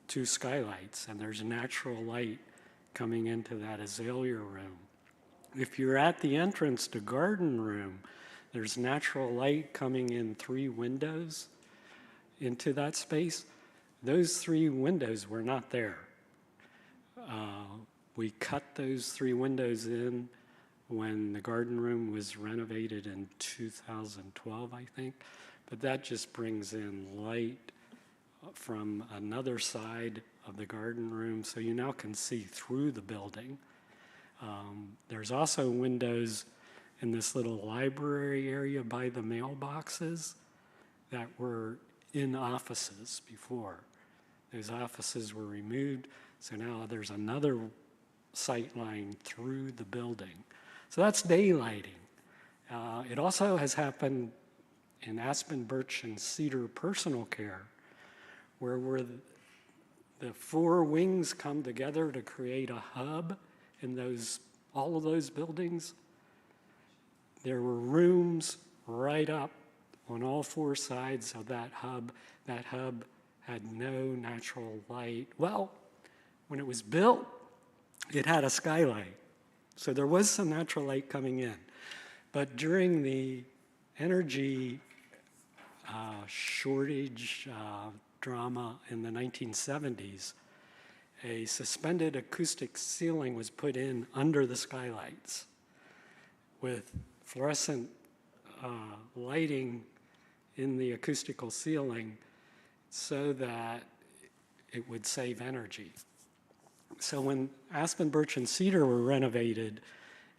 2 skylights, and there's natural light coming into that azalea room. If you're at the entrance to garden room, there's natural light coming in 3 windows into that space. Those 3 windows were not there. We cut those 3 windows in when the garden room was renovated in 2012, I think. But that just brings in light from another side of the garden room, so you now can see through the building. There's also windows in this little library area by the mailboxes that were in offices before. Those offices were removed, so now there's another sight line through the building. So that's daylighting. It also has happened in Aspen, Birch, and Cedar personal care, where the 4 wings come together to create a hub in all of those buildings. There were rooms right up on all 4 sides of that hub. That hub had no natural light. Well, when it was built, it had a skylight. So there was some natural light coming in. But during the energy shortage drama in the 1970s, a suspended acoustic ceiling was put in under the skylights with fluorescent lighting in the acoustical ceiling so that it would save energy. So when Aspen, Birch, and Cedar were renovated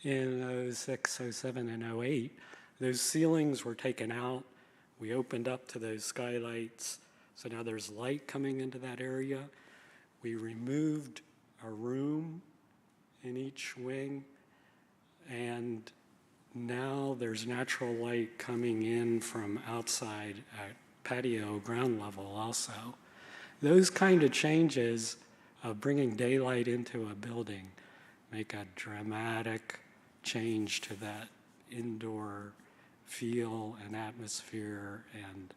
in 06, 07, and 08, those ceilings were taken out. We opened up to those skylights, so now there's light coming into that area. We removed a room in each wing, and now there's natural light coming in from outside at patio ground level also. Those kind of changes of bringing daylight into a building make a dramatic change to that indoor feel and atmosphere and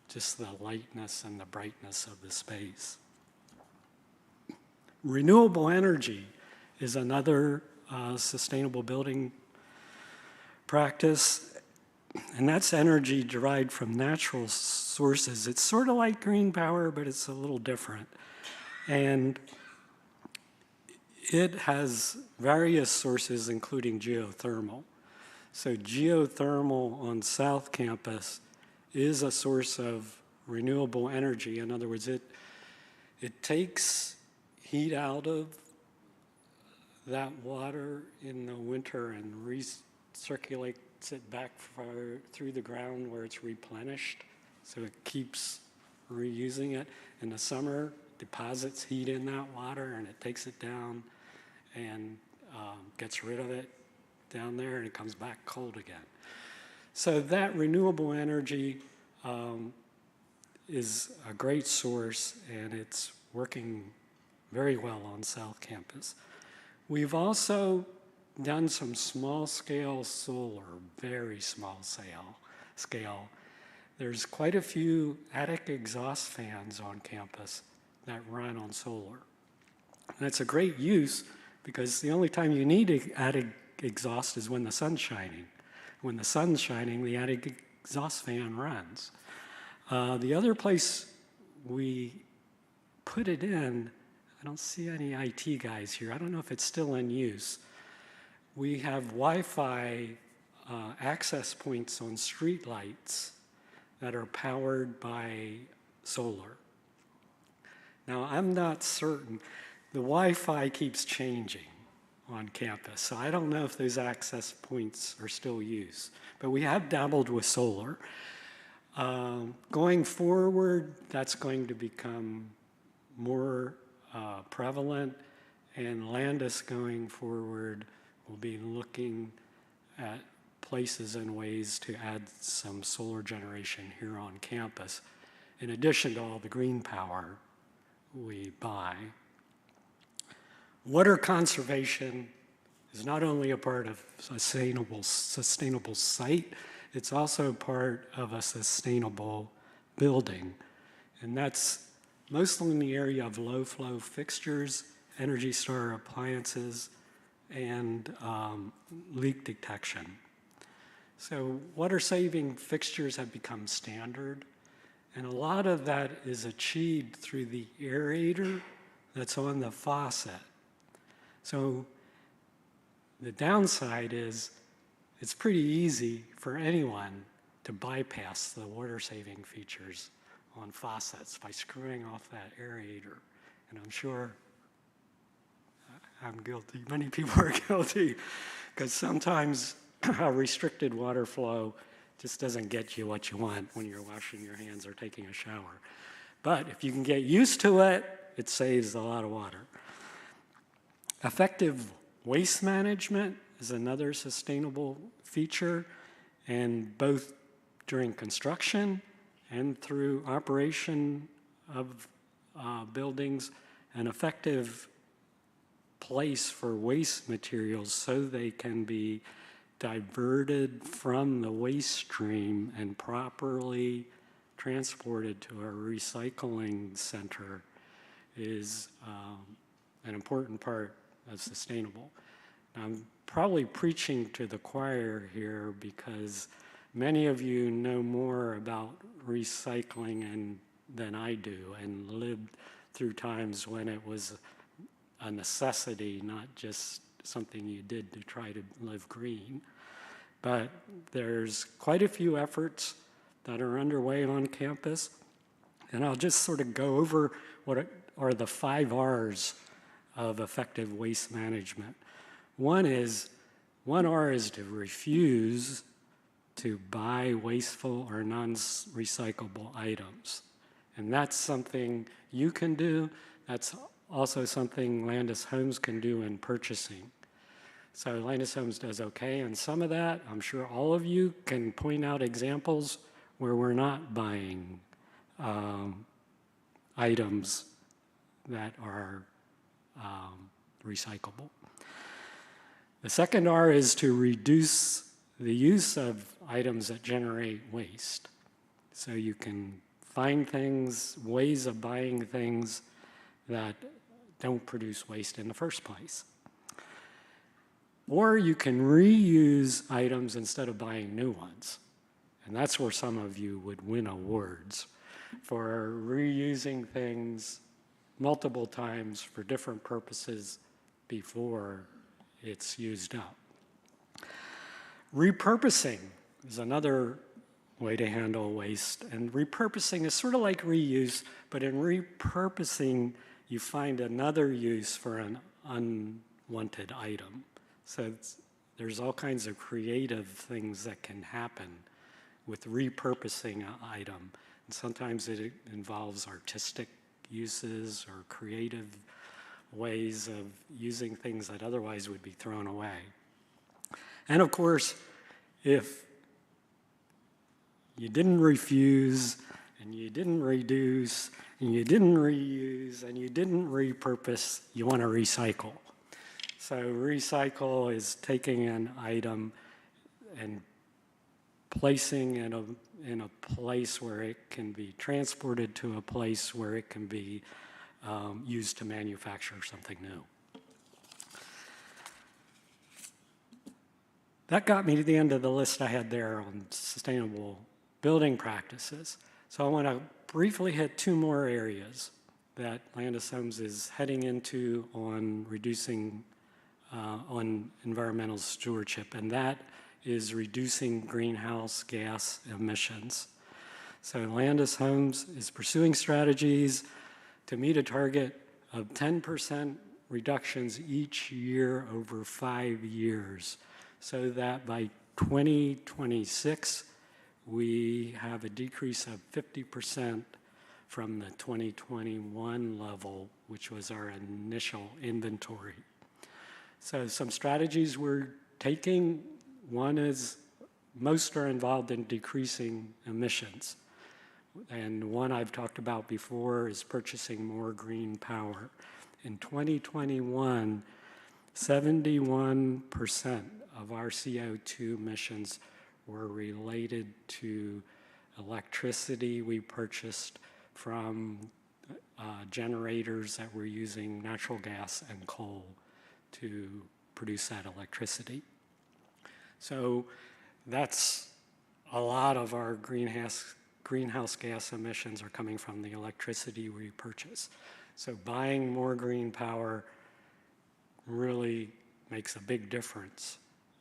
just the lightness and the brightness of the space. Renewable energy is another sustainable building practice, and that's energy derived from natural sources. It's sort of like green power, but it's a little different. And it has various sources, including geothermal. So geothermal on South Campus is a source of renewable energy. In other words, it takes heat out of that water in the winter and recirculates it back through the ground where it's replenished. So it keeps reusing it. In the summer, deposits heat in that water and it takes it down and gets rid of it down there, and it comes back cold again. So that renewable energy is a great source, and it's working very well on South Campus. We've also done some small-scale solar, very small scale. There's quite a few attic exhaust fans on campus that run on solar. And it's a great use because the only time you need attic exhaust is when the sun's shining. When the sun's shining, the attic exhaust fan runs. The other place we put it in, I don't see any IT guys here. I don't know if it's still in use. We have Wi-Fi access points on street lights that are powered by solar. Now, I'm not certain. The Wi-Fi keeps changing on campus, so I don't know if those access points are still used. But we have dabbled with solar. Going forward, that's going to become more prevalent, and Landis going forward will be looking at places and ways to add some solar generation here on campus, in addition to all the green power we buy. Water conservation is not only a part of a sustainable site, it's also part of a sustainable building. And that's mostly in the area of low-flow fixtures, Energy Star appliances, and leak detection. So water-saving fixtures have become standard, and a lot of that is achieved through the aerator that's on the faucet. So the downside is it's pretty easy for anyone to bypass the water-saving features on faucets by screwing off that aerator. And I'm sure I'm guilty, many people are guilty, because sometimes a restricted water flow just doesn't get you what you want when you're washing your hands or taking a shower. But if you can get used to it, it saves a lot of water. Effective waste management is another sustainable feature, and both during construction and through operation of buildings, an effective place for waste materials so they can be diverted from the waste stream and properly transported to a recycling center is an important part of sustainable. I'm probably preaching to the choir here because many of you know more about recycling than I do, and lived through times when it was a necessity, not just something you did to try to live green. But there's quite a few efforts that are underway on campus, and I'll just sort of go over what are the 5 R's of effective waste management. One R is to refuse to buy wasteful or non-recyclable items. And that's something you can do. That's also something Landis Homes can do in purchasing. So Landis Homes does okay in some of that. I'm sure all of you can point out examples where we're not buying items that are recyclable. The second R is to reduce the use of items that generate waste. So you can find things, ways of buying things that don't produce waste in the first place. Or you can reuse items instead of buying new ones. And that's where some of you would win awards for reusing things multiple times for different purposes before it's used up. Repurposing is another way to handle waste. And repurposing is sort of like reuse, but in repurposing, you find another use for an unwanted item. So there's all kinds of creative things that can happen with repurposing an item. And sometimes it involves artistic uses or creative ways of using things that otherwise would be thrown away. And of course, if you didn't refuse, and you didn't reduce, and you didn't reuse, and you didn't repurpose, you want to recycle. So recycle is taking an item and placing it in a place where it can be transported to a place where it can be used to manufacture something new. That got me to the end of the list I had there on sustainable building practices. So I want to briefly hit two more areas that Landis Homes is heading into on reducing, on environmental stewardship, and that is reducing greenhouse gas emissions. So Landis Homes is pursuing strategies to meet a target of 10% reductions each year over 5 years, so that by 2026, we have a decrease of 50% from the 2021 level, which was our initial inventory. So some strategies we're taking, one is most are involved in decreasing emissions. And one I've talked about before is purchasing more green power. In 2021, 71% of our CO2 emissions were related to electricity we purchased from generators that were using natural gas and coal to produce that electricity. So that's a lot of our greenhouse gas emissions are coming from the electricity we purchase. So buying more green power really makes a big difference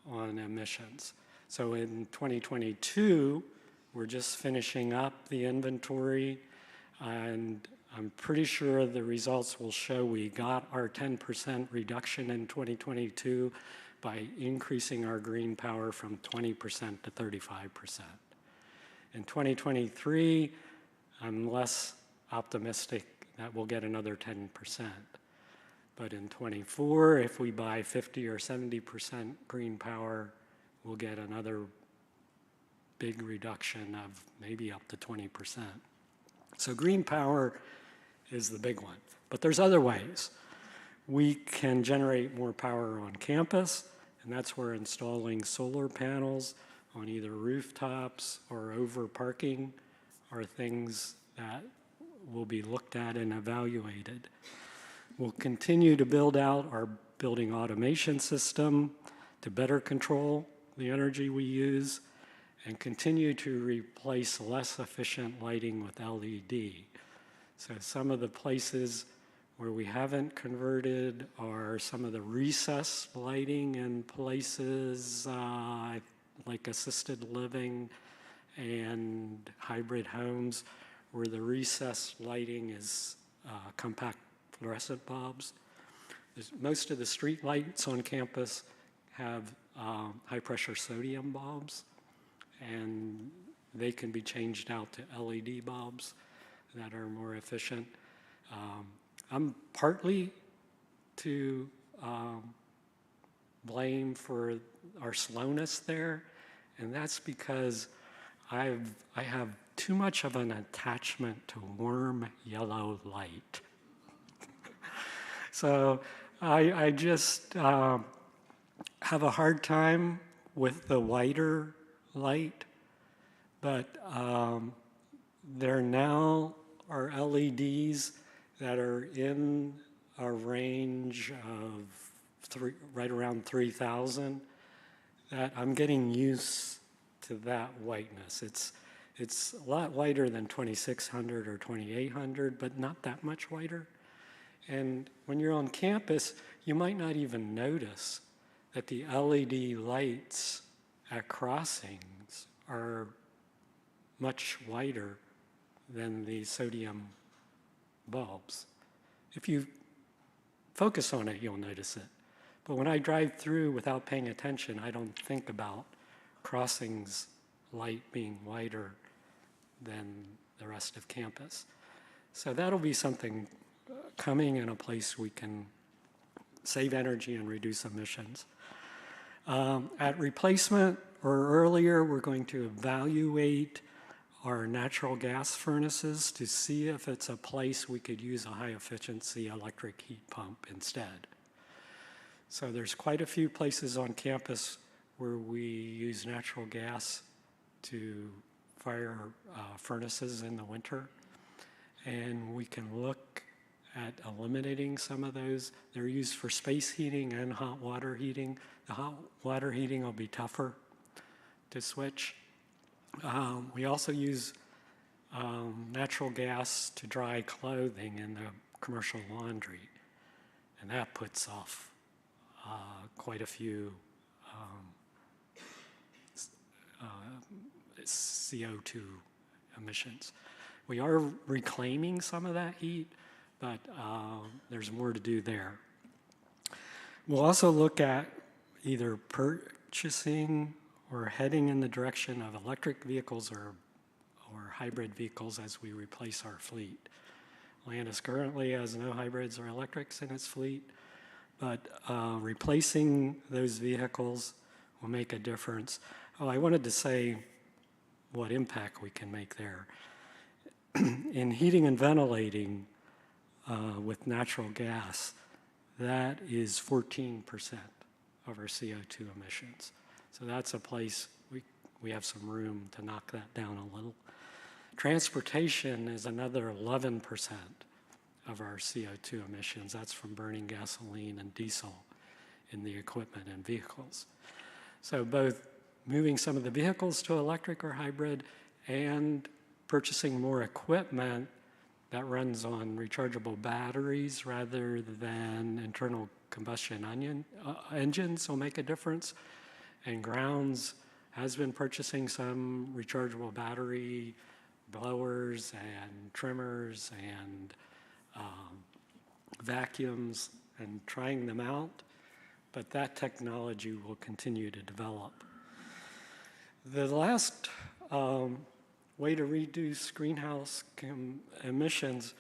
on emissions. So in 2022, we're just finishing up the inventory, and I'm pretty sure the results will show we got our 10% reduction in 2022 by increasing our green power from 20% to 35%. In 2023, I'm less optimistic that we'll get another 10%. But in 24, if we buy 50 or 70% green power, we'll get another big reduction of maybe up to 20%. So green power is the big one. But there's other ways. We can generate more power on campus, and that's where installing solar panels on either rooftops or over parking are things that will be looked at and evaluated. We'll continue to build out our building automation system to better control the energy we use and continue to replace less efficient lighting with LED. So some of the places where we haven't converted are some of the recessed lighting in places like assisted living and hybrid homes, where the recessed lighting is compact fluorescent bulbs. Most of the street lights on campus have high-pressure sodium bulbs, and they can be changed out to LED bulbs that are more efficient. I'm partly to blame for our slowness there, and that's because I have too much of an attachment to warm yellow light. So I just have a hard time with the whiter light, but there now are LEDs that are in a range of right around 3,000 that I'm getting used to that whiteness. It's a lot whiter than 2,600 or 2,800, but not that much whiter. And when you're on campus, you might not even notice that the LED lights at crossings are much whiter than the sodium bulbs. If you focus on it, you'll notice it. But when I drive through without paying attention, I don't think about crossings light being whiter than the rest of campus. So that'll be something coming in a place we can save energy and reduce emissions. At replacement or earlier, we're going to evaluate our natural gas furnaces to see if it's a place we could use a high-efficiency electric heat pump instead. So there's quite a few places on campus where we use natural gas to fire furnaces in the winter. And we can look at eliminating some of those. They're used for space heating and hot water heating. The hot water heating will be tougher to switch. We also use natural gas to dry clothing in the commercial laundry, and that puts off quite a few CO2 emissions. We are reclaiming some of that heat, but there's more to do there. We'll also look at either purchasing or heading in the direction of electric vehicles or hybrid vehicles as we replace our fleet. Landis currently has no hybrids or electrics in its fleet, but replacing those vehicles will make a difference. Oh, I wanted to say what impact we can make there. In heating and ventilating with natural gas, that is 14% of our CO2 emissions. So that's a place we have some room to knock that down a little. Transportation is another 11% of our CO2 emissions. That's from burning gasoline and diesel in the equipment and vehicles. So both moving some of the vehicles to electric or hybrid and purchasing more equipment that runs on rechargeable batteries rather than internal combustion engines will make a difference. And Grounds has been purchasing some rechargeable battery blowers and trimmers and vacuums and trying them out, but that technology will continue to develop. The last way to reduce greenhouse emissions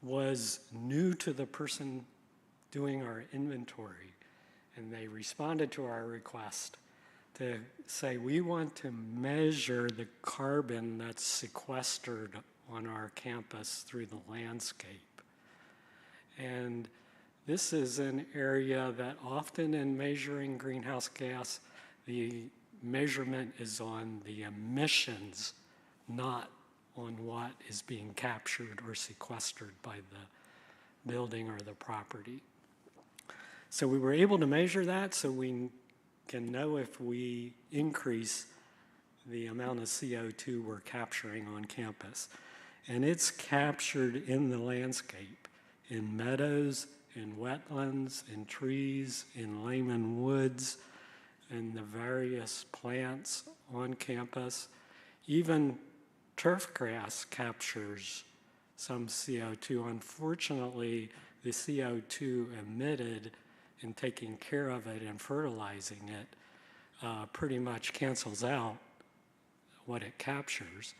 was new to the person doing our inventory, and they responded to our request to say, we want to measure the carbon that's sequestered on our campus through the landscape. And this is an area that often in measuring greenhouse gas, the measurement is on the emissions, not on what is being captured or sequestered by the building or the property. So we were able to measure that so we can know if we increase the amount of CO2 we're capturing on campus. And it's captured in the landscape, in meadows, in wetlands, in trees, in Lehman woods, in the various plants on campus. Even turf grass captures some CO2. Unfortunately, the CO2 emitted in taking care of it and fertilizing it pretty much cancels out what it captures.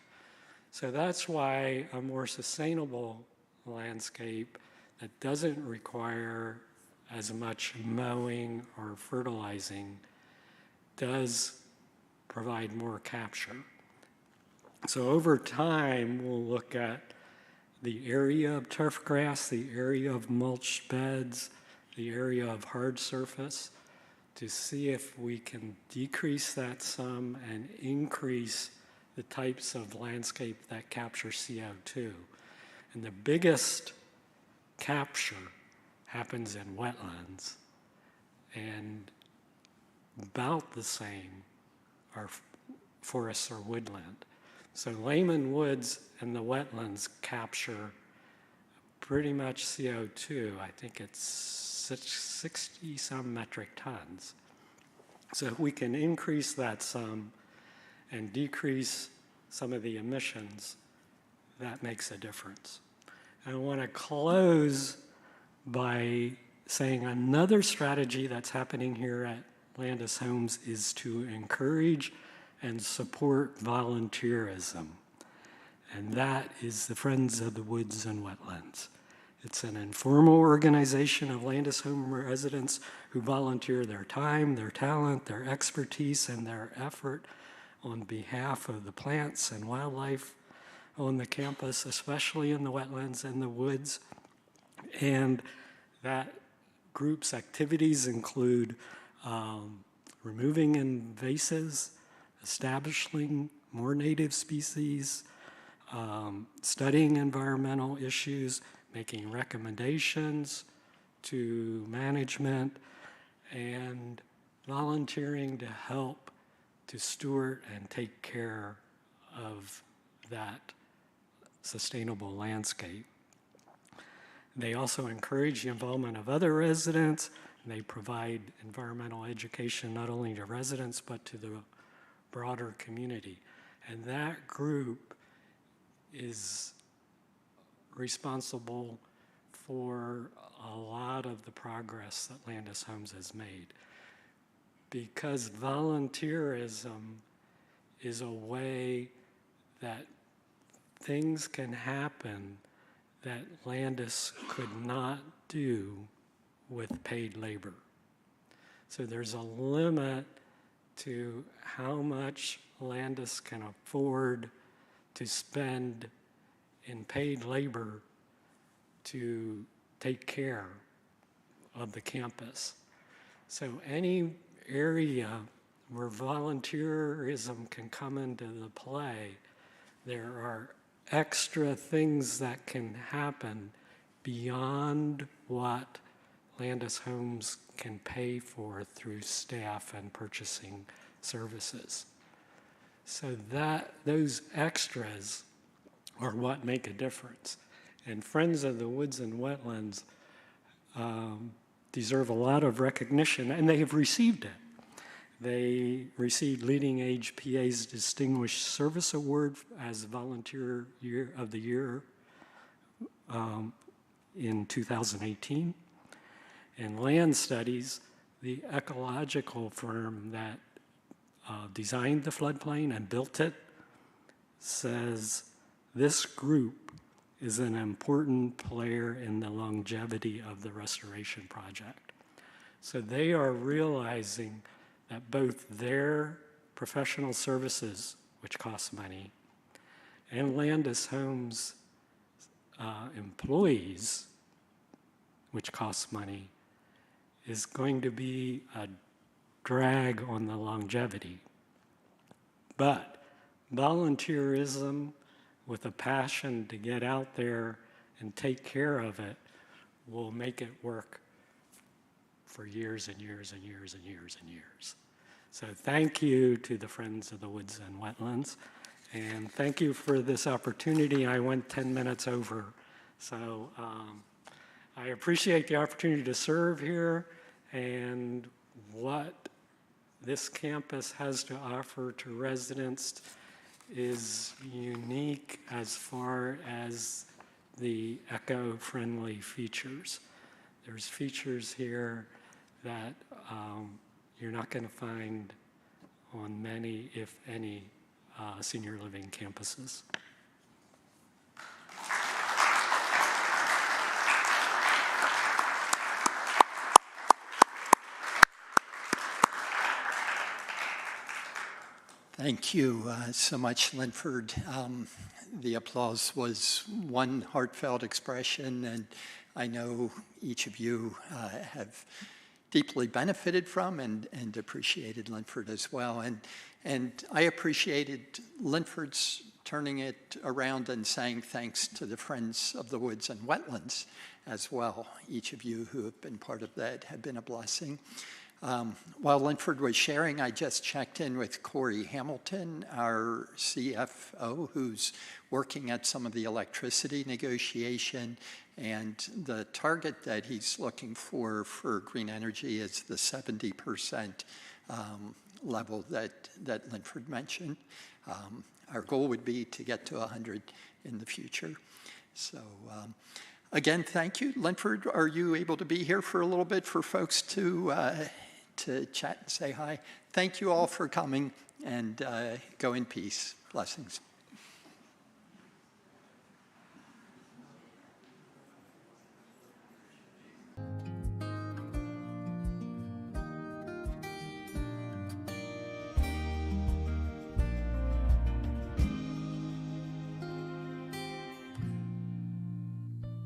So that's why a more sustainable landscape that doesn't require as much mowing or fertilizing does provide more capture. So over time, we'll look at the area of turf grass, the area of mulched beds, the area of hard surface to see if we can decrease that some and increase the types of landscape that capture CO2. And the biggest capture happens in wetlands, and about the same are forests or woodland. So Lehman woods and the wetlands capture pretty much CO2. I think it's 60-some metric tons. So if we can increase that some and decrease some of the emissions, that makes a difference. I want to close by saying another strategy that's happening here at Landis Homes is to encourage and support volunteerism. And that is the Friends of the Woods and Wetlands. It's an informal organization of Landis Home residents who volunteer their time, their talent, their expertise, and their effort on behalf of the plants and wildlife on the campus, especially in the wetlands and the woods. And that group's activities include removing invasives, establishing more native species, studying environmental issues, making recommendations to management, and volunteering to help to steward and take care of that sustainable landscape. They also encourage the involvement of other residents, and they provide environmental education not only to residents but to the broader community. And that group is responsible for a lot of the progress that Landis Homes has made, because volunteerism is a way that things can happen that Landis could not do with paid labor. So there's a limit to how much Landis can afford to spend in paid labor to take care of the campus. So any area where volunteerism can come into the play, there are extra things that can happen beyond what Landis Homes can pay for through staff and purchasing services. So that those extras are what make a difference. And Friends of the Woods and Wetlands deserve a lot of recognition, and they have received it. They received Leading Age PA's Distinguished Service Award as Volunteer Year of the Year in 2018. In Land Studies, the ecological firm that designed the floodplain and built it says this group is an important player in the longevity of the restoration project. So they are realizing that both their professional services, which cost money, and Landis Homes employees, which costs money, is going to be a drag on the longevity. But volunteerism with a passion to get out there and take care of it will make it work for years and years and years and years and years. So thank you to the Friends of the Woods and Wetlands, and thank you for this opportunity. I went 10 minutes over, so I appreciate the opportunity to serve here, and what this campus has to offer to residents is unique as far as the eco-friendly features. There's features here that you're not going to find on many, if any, senior living campuses. Thank you so much, Linford. The applause was one heartfelt expression, and I know each of you have deeply benefited from and appreciated Linford as well. And I appreciated Linford's turning it around and saying thanks to the Friends of the Woods and Wetlands as well. Each of you who have been part of that have been a blessing. While Linford was sharing, I just checked in with Corey Hamilton, our CFO, who's working at some of the electricity negotiation, and the target that he's looking for green energy is the 70% level that Linford mentioned. Our goal would be to get to 100 in the future. So again, thank you. Linford, are you able to be here for a little bit for folks to chat and say hi? Thank you all for coming, and go in peace. Blessings.